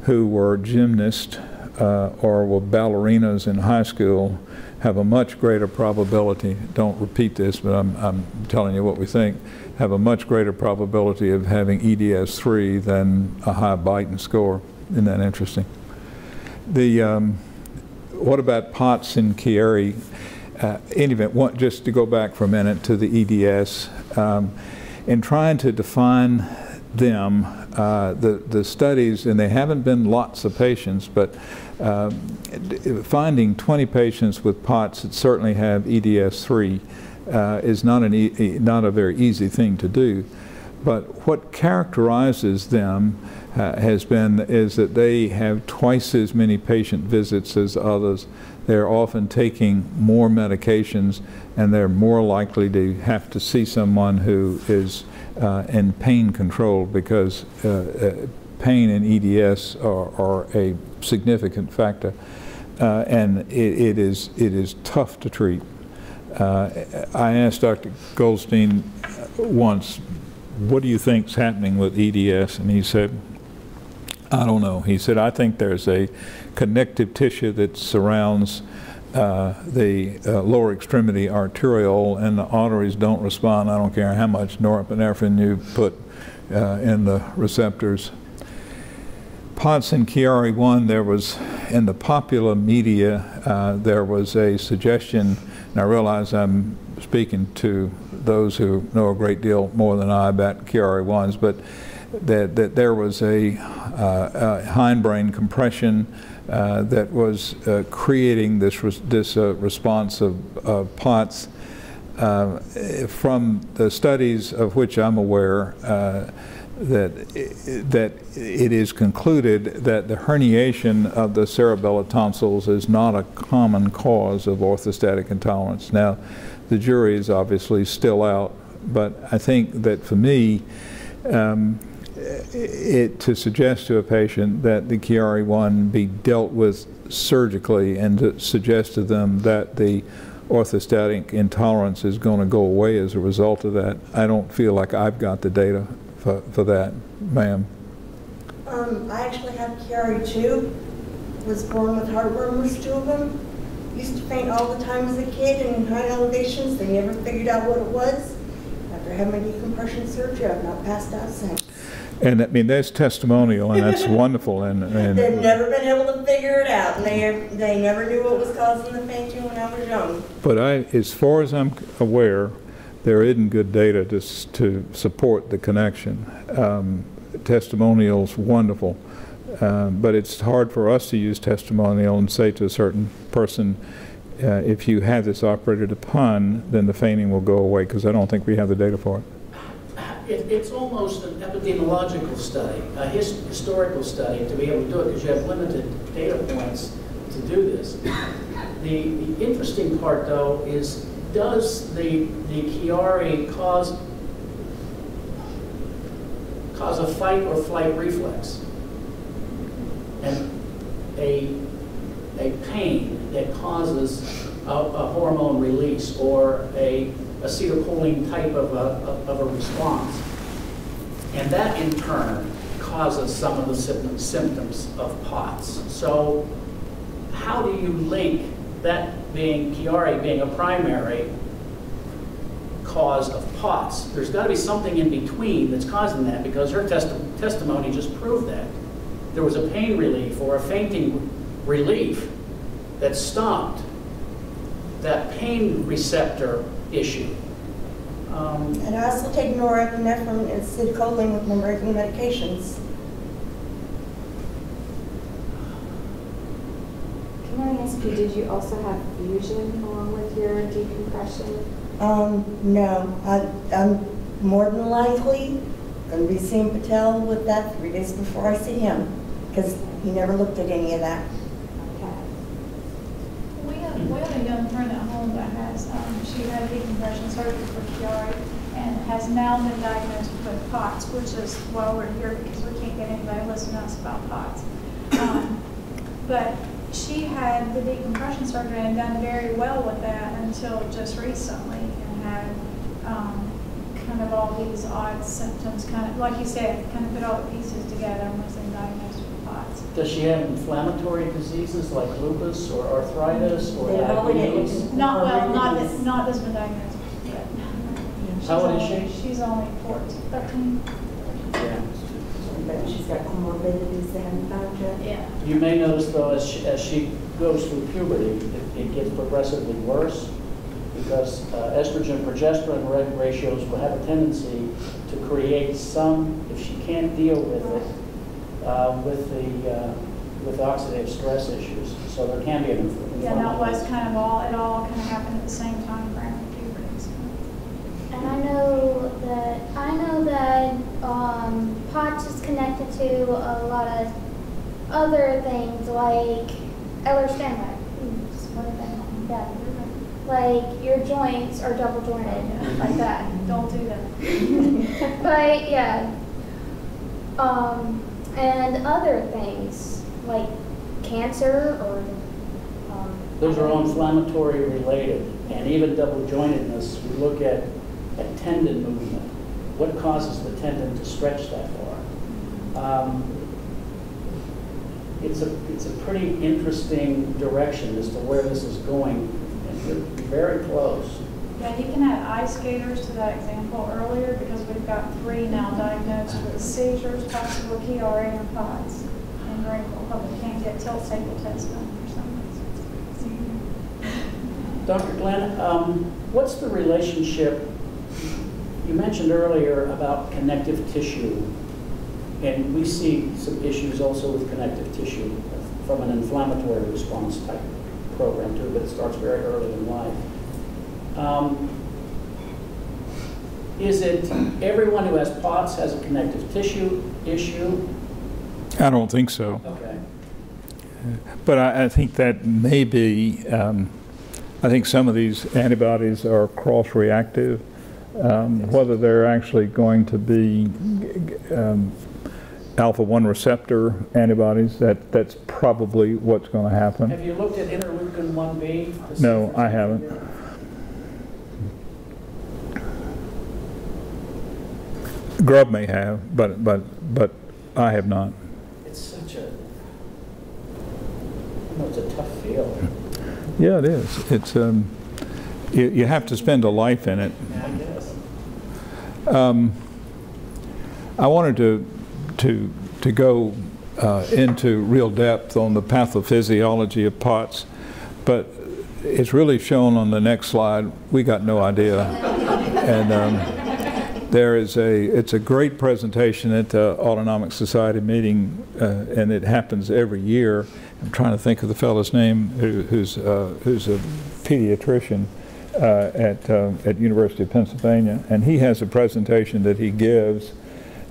who were gymnasts or were ballerinas in high school have a much greater probability, don't repeat this, but I'm telling you what we think, have a much greater probability of having EDS3 than a high Beighton score. Isn't that interesting? What about POTS and Chiari? In any event, just to go back for a minute to the EDS, in trying to define them, the studies, and they haven't been lots of patients, but finding 20 patients with POTS that certainly have EDS3 is not a very easy thing to do. But what characterizes them is that they have twice as many patient visits as others. They're often taking more medications, and they're more likely to have to see someone who is in pain control, because pain and EDS are a significant factor, and it is tough to treat. I asked Dr. Goldstein once, what do you think's happening with EDS? And he said, I don't know. He said, I think there's a connective tissue that surrounds the lower extremity arteriole, and the arteries don't respond. I don't care how much norepinephrine you put in the receptors. POTS and Chiari 1, there was, in the popular media, there was a suggestion, and I realize I'm speaking to those who know a great deal more than I about Chiari 1s, but that there was a hindbrain compression that was creating this response of POTS. From the studies of which I'm aware, that it is concluded that the herniation of the cerebellar tonsils is not a common cause of orthostatic intolerance. Now, the jury is obviously still out, but I think that for me, to suggest to a patient that the Chiari 1 be dealt with surgically, and to suggest to them that the orthostatic intolerance is going to go away as a result of that, I don't feel like I've got the data for that. Ma'am? I actually have Chiari 2, was born with heartburn with 2 of them, used to faint all the time as a kid in high elevations. They never figured out what it was. After having my decompression surgery, I've not passed out since. And I mean, that's testimonial, and that's wonderful. And They've never been able to figure it out, and they never knew what was causing the fainting when I was young. But as far as I'm aware, there isn't good data to support the connection. Testimonial's wonderful, but it's hard for us to use testimonial and say to a certain person, if you have this operated upon, then the fainting will go away, because I don't think we have the data for it. It's almost an epidemiological study, a historical study to be able to do it, because you have limited data points to do this. The interesting part, though, is does the Chiari cause a fight or flight reflex? And a pain that causes a hormone release or a acetylcholine type of a response. And that in turn causes some of the symptoms of POTS. So how do you link that being Chiari being a primary cause of POTS? There's got to be something in between that's causing that, because her testimony just proved that. There was a pain relief or a fainting relief that stopped that pain receptor issue. And I also take norepinephrine and acetylcholine with my regular medications. Can I ask you, did you also have fusion along with your decompression? No. I'm more than likely going to be seeing Patel with that 3 days before I see him, because he never looked at any of that. We have a young friend at home that has, she had decompression surgery for Chiari and has now been diagnosed with POTS, which is why we're here, because we can't get anybody to listen to us about POTS. But she had the decompression surgery and done very well with that until just recently, and had kind of all these odd symptoms, kind of, like you said, kind of put all the pieces together and was then diagnosed with POTS. Does she have inflammatory diseases like lupus or arthritis or diabetes? Not that's been diagnosed yet. How old is she? She's only 13. Yeah. But she's got co-morbidities they haven't found yet. Yeah. You may notice, though, as she goes through puberty, it gets progressively worse, because estrogen progesterone ratios will have a tendency to create some, if she can't deal with it, with oxidative stress issues. So there can be an influence. Yeah, that was kind of it all kind of happened at the same time frame with puberty. So. And I know that POTS is connected to a lot of other things like Ehlers-Danlos. What are they called? Yeah. Like your joints are double jointed, like that. Don't do that. But yeah. And other things like cancer or. Those are all inflammatory related, and even double jointedness. We look at tendon movement. What causes the tendon to stretch that far? It's a pretty interesting direction as to where this is going, and you're very close. Yeah, you can add ice skaters to that example earlier, because we've got 3 now diagnosed with seizures, possible Chiari, and POTS. And we can't get tilt table test done for some reason. Dr. Glenn, what's the relationship? You mentioned earlier about connective tissue, and we see some issues also with connective tissue from an inflammatory response type program too, but it starts very early in life. Is it everyone who has POTS has a connective tissue issue? I don't think so. Okay. But I think that may be, I think some of these antibodies are cross-reactive. Whether they're actually going to be alpha-1 receptor antibodies, that's probably what's going to happen. Have you looked at interleukin 1B? No, I haven't. Grubb may have, but I have not. It's such a, it's a tough field. Yeah, it is. It's you have to spend a life in it. Yeah, I guess. I wanted to go into real depth on the pathophysiology of POTS, but it's really shown on the next slide. We got no idea. And it's a great presentation at the Autonomic Society meeting, and it happens every year. I'm trying to think of the fellow's name who's a pediatrician at University of Pennsylvania, and he has a presentation that he gives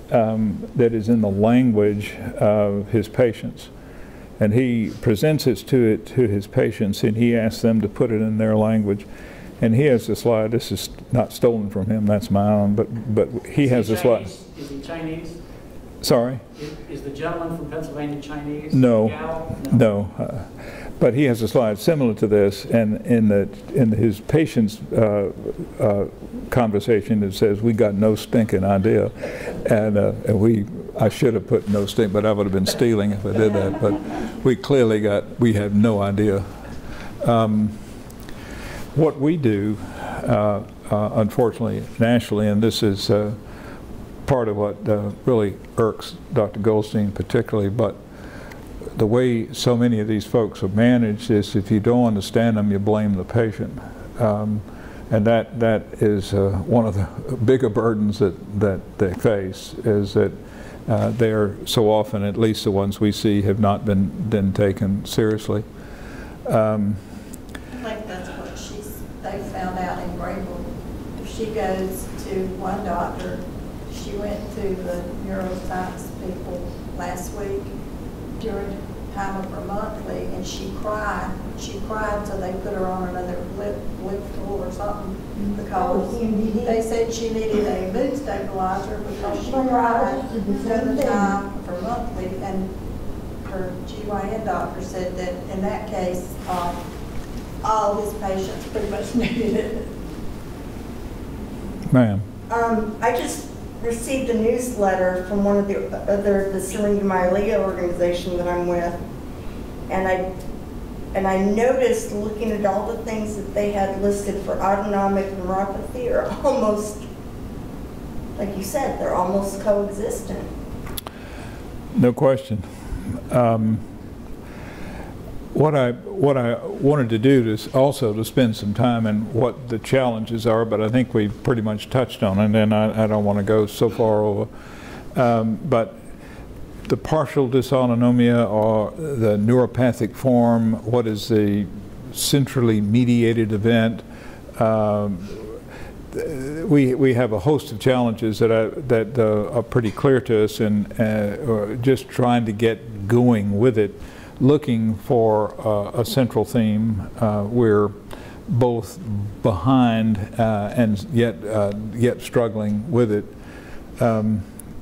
that is in the language of his patients. And he presents it to his patients, and he asks them to put it in their language. And he has a slide. This is not stolen from him. That's my own. But he has a slide. Is he Chinese? Sorry? Is the gentleman from Pennsylvania Chinese? No. No. But he has a slide similar to this, and in his patient's conversation, it says, "We got no stinking idea," and I should have put "no stink," but I would have been stealing if I did that. But we have no idea. What we do, unfortunately, nationally, and this is part of what really irks Dr. Goldstein particularly, but the way so many of these folks are managed is if you don't understand them, you blame the patient. And that is one of the bigger burdens that they face, is that they are so often, at least the ones we see, have not been taken seriously. I think that's what they found out in Greenville. If she goes to one doctor, she went to the neuroscience people last week during time of her monthly, and she cried. She cried until they put her on another lip tool or something, because they said she needed a mood stabilizer because she cried during the time of her monthly, and her GYN doctor said that in that case, all his patients pretty much needed it. Ma'am. I just received a newsletter from one of the Syringomyelia organization that I'm with, and I noticed, looking at all the things that they had listed for autonomic neuropathy, are almost, like you said, they're almost coexistent. No question. What I wanted to do is also to spend some time in what the challenges are, but I think we've pretty much touched on it, and I don't want to go so far over. But the partial dysautonomia, or the neuropathic form, what is the centrally mediated event? We have a host of challenges that are pretty clear to us, and just trying to get going with it, looking for a central theme. We're both behind and yet struggling with it.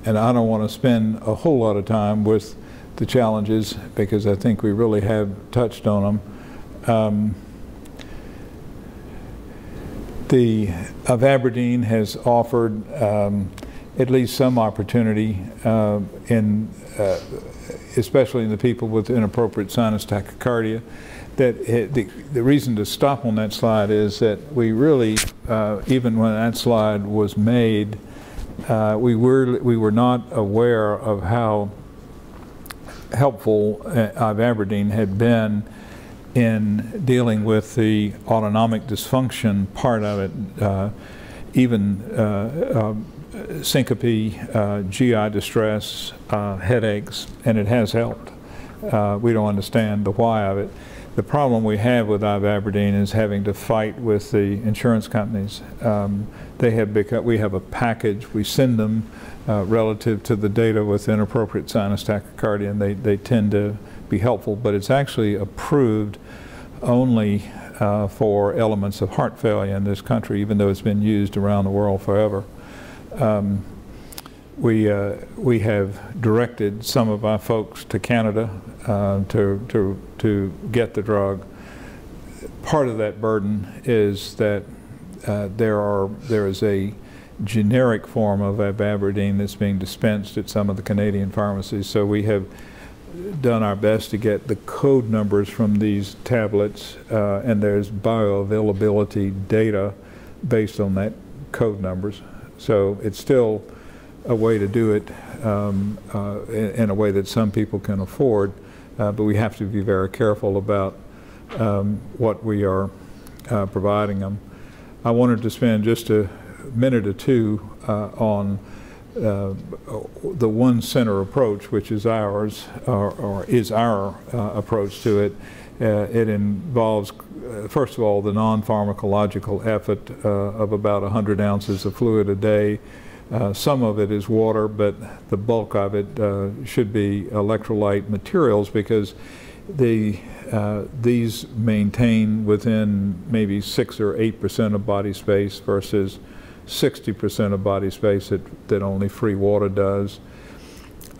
And I don't want to spend a whole lot of time with the challenges, because I think we really have touched on them. The of Aberdeen has offered at least some opportunity especially in the people with inappropriate sinus tachycardia. That the reason to stop on that slide is that we really, even when that slide was made, we were not aware of how helpful of Aberdeen had been in dealing with the autonomic dysfunction part of it, even syncope, GI distress, headaches, and it has helped. We don't understand the why of it. The problem we have with Aberdeen is having to fight with the insurance companies. We have a package we send them relative to the data with inappropriate sinus tachycardia, and they tend to be helpful, but it's actually approved only for elements of heart failure in this country, even though it's been used around the world forever. We have directed some of our folks to Canada to get the drug. Part of that burden is that there is a generic form of Aberdeen that's being dispensed at some of the Canadian pharmacies. So we have done our best to get the code numbers from these tablets, and there's bioavailability data based on that code numbers. So it's still a way to do it in a way that some people can afford, but we have to be very careful about what we are providing them. I wanted to spend just a minute or two on the one center approach, which is ours, or is our approach to it. It involves, first of all, the non-pharmacological effort of about 100 ounces of fluid a day. Some of it is water, but the bulk of it should be electrolyte materials, because these maintain within maybe 6 or 8% of body space versus 60% of body space that only free water does.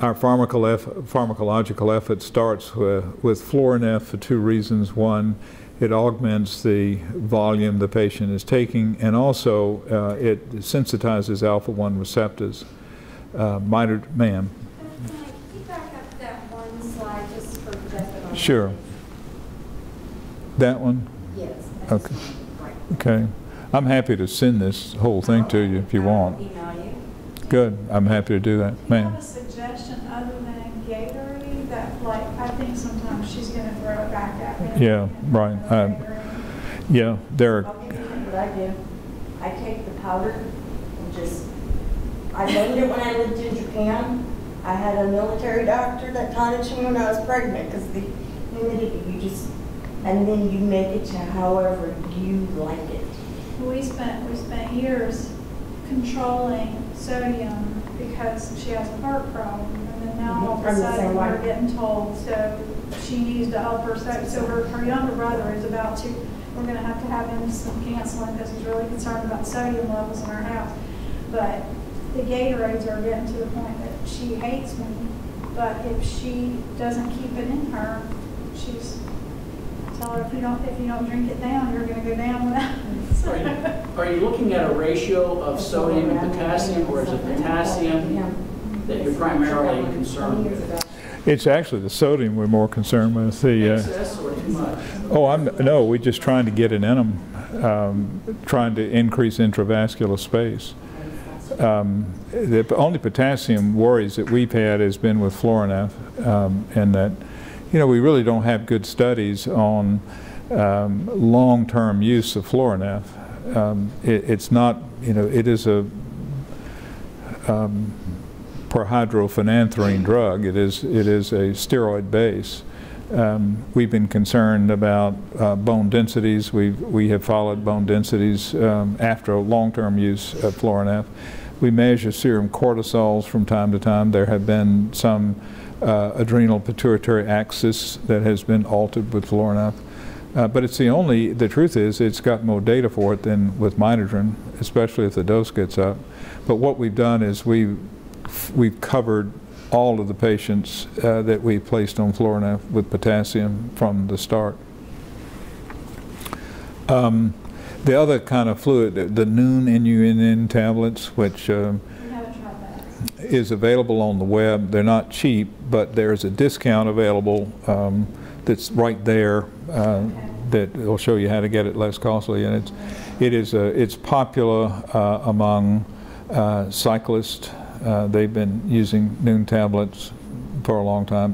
Our pharmacological effort starts with Florinef for 2 reasons. One, it augments the volume the patient is taking, and also it sensitizes alpha-1 receptors. Ma'am. Can you back up that one slide just for just a Sure. That one? Yes. Okay. Okay. I'm happy to send this whole thing to you if you want. Email you. Good. I'm happy to do that. Do you have Ma'am. a suggestion other than Gatorade that, like, I think sometimes she's going to throw it back at me? Yeah, right. Yeah, there are. I'll give you what I do. I take the powder and just, I learned it when I lived in Japan. I had a military doctor that taught it to me when I was pregnant, because the humidity, you just, and then you make it to however you like it. We spent years controlling sodium because she has a heart problem, and then now all of a I'm the sudden same way. we're getting told so she needs to up her sodium. So her younger brother is about to. We're going to have him some counseling because he's really concerned about sodium levels in our house. But the Gatorades are getting to the point that she hates me. But if she doesn't keep it in her, she's. Tell her if you don't drink it down, you're going to go down without it. Are you looking at a ratio of sodium and potassium, or is it potassium that you're primarily concerned with? It's actually the sodium we're more concerned with. Excess or too much? Oh, no, we're just trying to get it in them, trying to increase intravascular space. The only potassium worries that we've had has been with Florinef, and that, we really don't have good studies on long-term use of Florinef. It's not, it is a perhydrophenanthrine drug. It is a steroid base. We've been concerned about bone densities. We have followed bone densities after long-term use of Florinef. We measure serum cortisols from time to time. There have been some adrenal pituitary axis that has been altered with Florinef. But it's the truth is it's got more data for it than with Midodrine, especially if the dose gets up. But what we've done is we've covered all of the patients that we placed on Florinef with potassium from the start. The other kind of fluid, the Noon NUNN tablets, which is available on the web. They're not cheap, but there's a discount available that's right there that will show you how to get it less costly. And it's popular among cyclists. They've been using Noon tablets for a long time.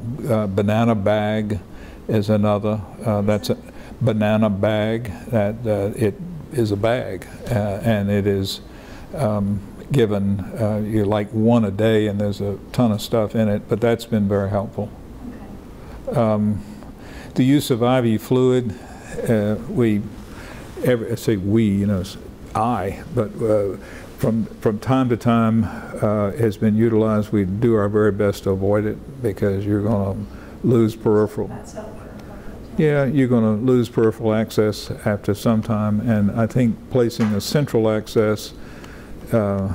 Banana Bag is another. That's a Banana Bag. It is a bag, and it is given you like one a day, and there's a ton of stuff in it. But that's been very helpful. Okay. The use of IV fluid, from time to time has been utilized. We do our very best to avoid it because you're going to lose peripheral. Yeah, you're going to lose peripheral access after some time, and I think placing a central access I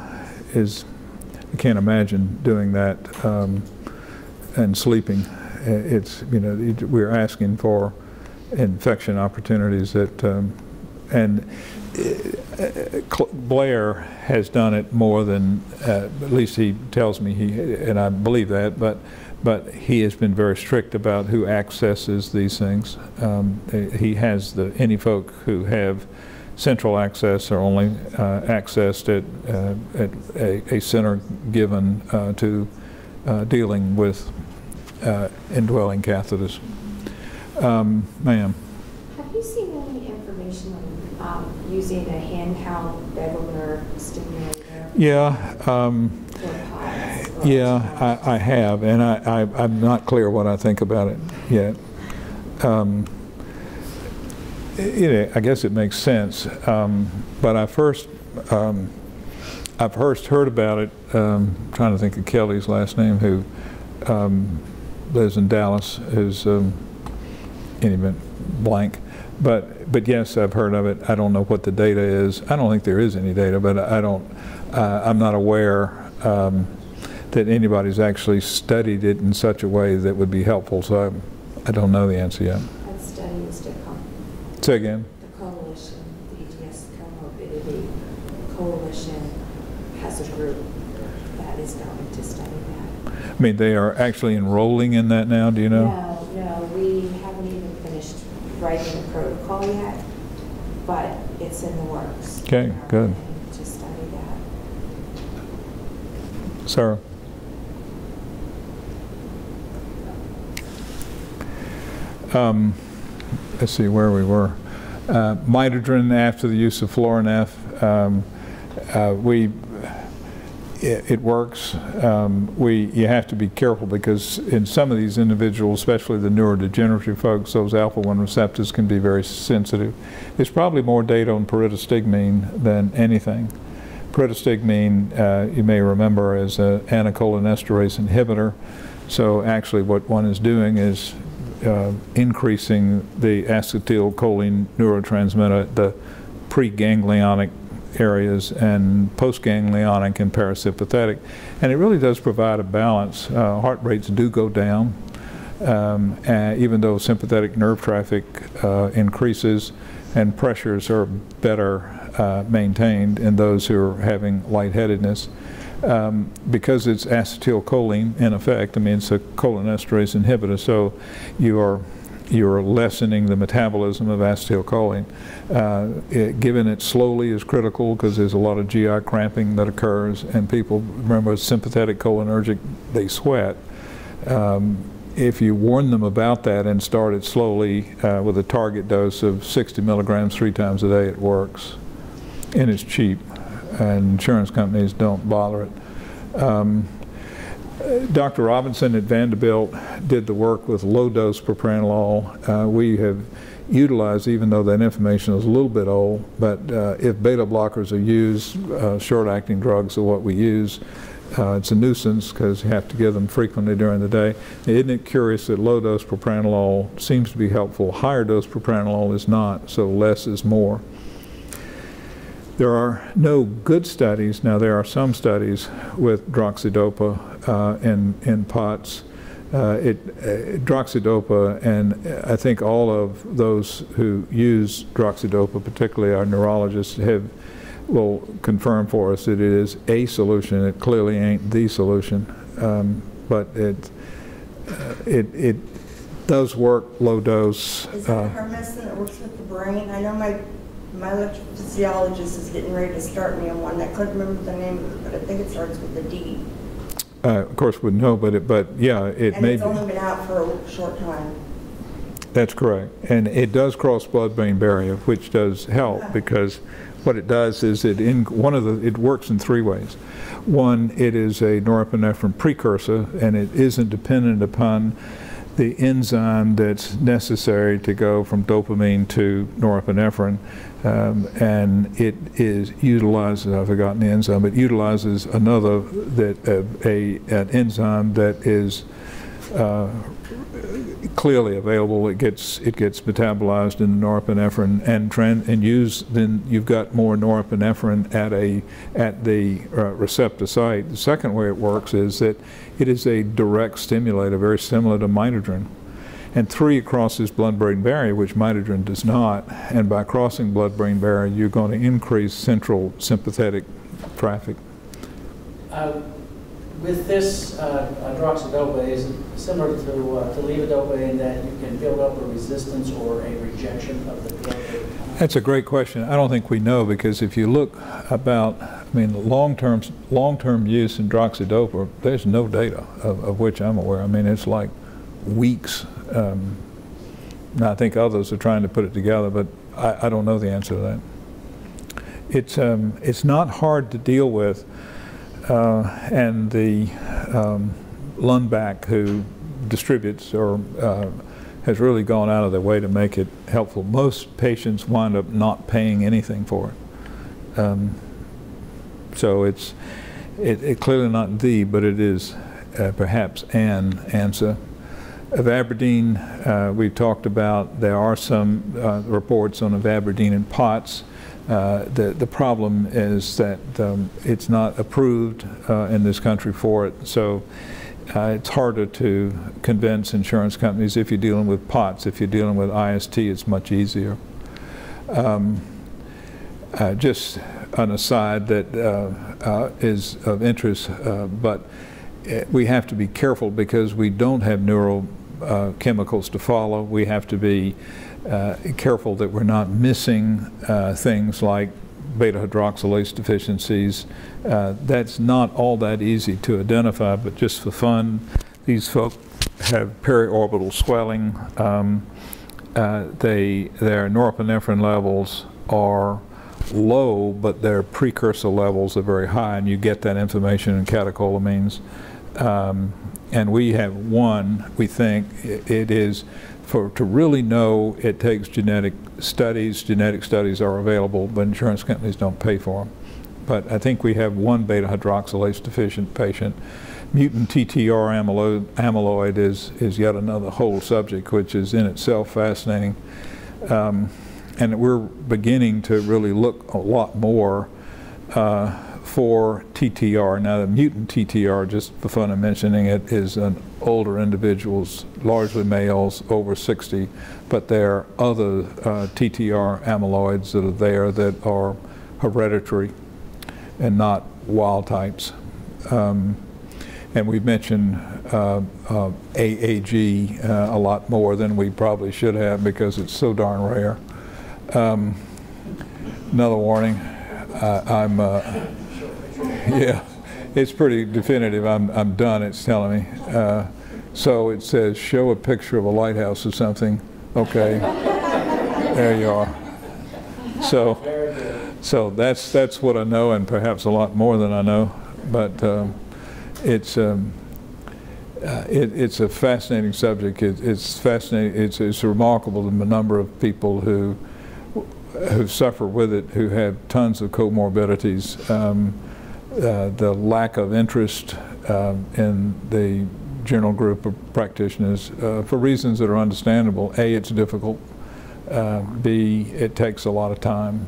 can't imagine doing that and sleeping. It's, we're asking for infection opportunities that, and Blair has done it more than, at least he tells me and I believe that, but but he has been very strict about who accesses these things. He has any folk who have central access are only accessed at a center given to dealing with indwelling catheters. Ma'am. Have you seen any information on using a handheld vagal nerve stimulator? Yeah. Yeah, I have, and I'm not clear what I think about it yet. I guess it makes sense, but I've first heard about it. Trying to think of Kelly's last name, who lives in Dallas, who's anyway, blank. But yes, I've heard of it. I don't know what the data is. I don't think there is any data, but I'm not aware that anybody's actually studied it in such a way that would be helpful. So I don't know the answer yet. That study is to come. Say again. The coalition, the EDS Co-Morbidity Coalition, has a group that is going to study that. I mean, they are actually enrolling in that now, do you know? No, we haven't even finished writing the protocol yet, but it's in the works. Okay, good. To study that. Sarah. Let's see where we were. Midodrine after the use of Florinef. It works. You have to be careful because in some of these individuals, especially the neurodegenerative folks, those alpha-1 receptors can be very sensitive. There's probably more data on pyridostigmine than anything. Pyridostigmine, you may remember, is an anacholinesterase inhibitor. So actually what one is doing is increasing the acetylcholine neurotransmitter, the preganglionic areas and postganglionic and parasympathetic, and it really does provide a balance. Heart rates do go down, even though sympathetic nerve traffic increases, and pressures are better maintained in those who are having lightheadedness. Because it's acetylcholine in effect. I mean, it's a cholinesterase inhibitor, so you're lessening the metabolism of acetylcholine. Giving it slowly is critical because there's a lot of GI cramping that occurs, and people, remember, sympathetic cholinergic, they sweat. If you warn them about that and start it slowly with a target dose of 60 milligrams 3 times a day, it works. And it's cheap, and insurance companies don't bother it. Dr. Robinson at Vanderbilt did the work with low-dose propranolol. We have utilized, even though that information is a little bit old, but if beta blockers are used, short-acting drugs are what we use. It's a nuisance because you have to give them frequently during the day. Isn't it curious that low-dose propranolol seems to be helpful? Higher-dose propranolol is not, so less is more. There are no good studies. Now, there are some studies with droxidopa in POTS. Droxidopa, and I think all of those who use droxidopa, particularly our neurologists, will confirm for us that it is a solution. It clearly ain't the solution, but it does work low dose. Is that a medicine that works with the brain? I know my electrophysiologist is getting ready to start me on one. I couldn't remember the name of it, but I think it starts with a D. Of course, wouldn't know, but yeah, it may be. And it's only been out for a short time. That's correct, and it does cross blood-brain barrier, which does help because what it does is it works in 3 ways. One, it is a norepinephrine precursor, and it isn't dependent upon the enzyme that's necessary to go from dopamine to norepinephrine, and it utilizes, I've forgotten the enzyme, but utilizes another, an enzyme that is clearly available. It gets metabolized in the norepinephrine and used. Then you've got more norepinephrine at the receptor site. The second way it works is that it is a direct stimulator, very similar to midodrine. And 3, it crosses blood-brain barrier, which midodrine does not. And by crossing blood-brain barrier, you're going to increase central sympathetic traffic. with this droxidopa, is it similar to levodopa in that you can build up a resistance or a rejection of the drug? That's a great question. I don't think we know, because if you look about, I mean, long-term use in droxidopa, there's no data of which I'm aware. I mean, it's like weeks. I think others are trying to put it together, but I don't know the answer to that. It's not hard to deal with, and the Lundback, who distributes or has really gone out of their way to make it helpful. Most patients wind up not paying anything for it. So it's clearly not the, but it is perhaps an answer. Ivabradine, we've talked about. There are some reports on Ivabradine in POTS. The problem is that it's not approved in this country for it, so it's harder to convince insurance companies if you're dealing with POTS. If you're dealing with IST, it's much easier. Just an aside that is of interest, but we have to be careful because we don't have neurochemicals to follow. We have to be careful that we're not missing things like beta-hydroxylase deficiencies. That's not all that easy to identify, but just for fun, these folks have periorbital swelling. Their norepinephrine levels are low, but their precursor levels are very high, and you get that information in catecholamines. And we have one, we think it is, to really know, it takes genetic studies. Genetic studies are available, but insurance companies don't pay for them. But I think we have one beta-hydroxylase deficient patient. Mutant TTR amyloid is yet another whole subject, which is in itself fascinating. And we're beginning to really look a lot more for TTR. Now, the mutant TTR, just for fun of mentioning it, is in older individuals, largely males over 60, but there are other TTR amyloids that are there that are hereditary and not wild types. And we've mentioned AAG a lot more than we probably should have because it's so darn rare. Another warning. Yeah, it's pretty definitive. I'm done, it's telling me. So it says, show a picture of a lighthouse or something. Okay, there you are. So that's what I know, and perhaps a lot more than I know. But it's a fascinating subject. It's fascinating. It's remarkable the number of people who suffer with it, who have tons of comorbidities. The lack of interest in the general group of practitioners for reasons that are understandable. A, it's difficult. B, it takes a lot of time.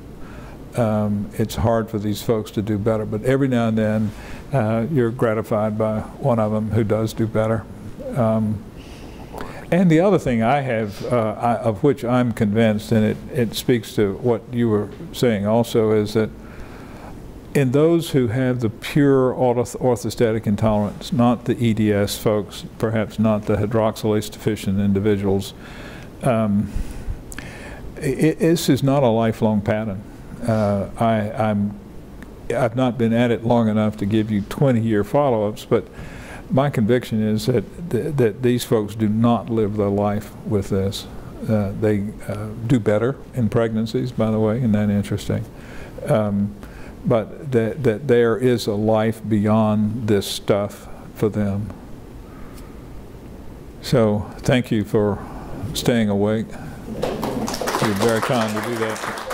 It's hard for these folks to do better, but every now and then you're gratified by one of them who does do better. And the other thing I have, of which I'm convinced, and it speaks to what you were saying also, is that in those who have the pure orthostatic intolerance, not the EDS folks, perhaps not the hydroxylase deficient individuals, this is not a lifelong pattern. I've not been at it long enough to give you 20-year follow-ups, but my conviction is that these folks do not live their life with this. They do better in pregnancies, by the way, isn't that interesting? But that there is a life beyond this stuff for them. So thank you for staying awake. You're very kind to do that.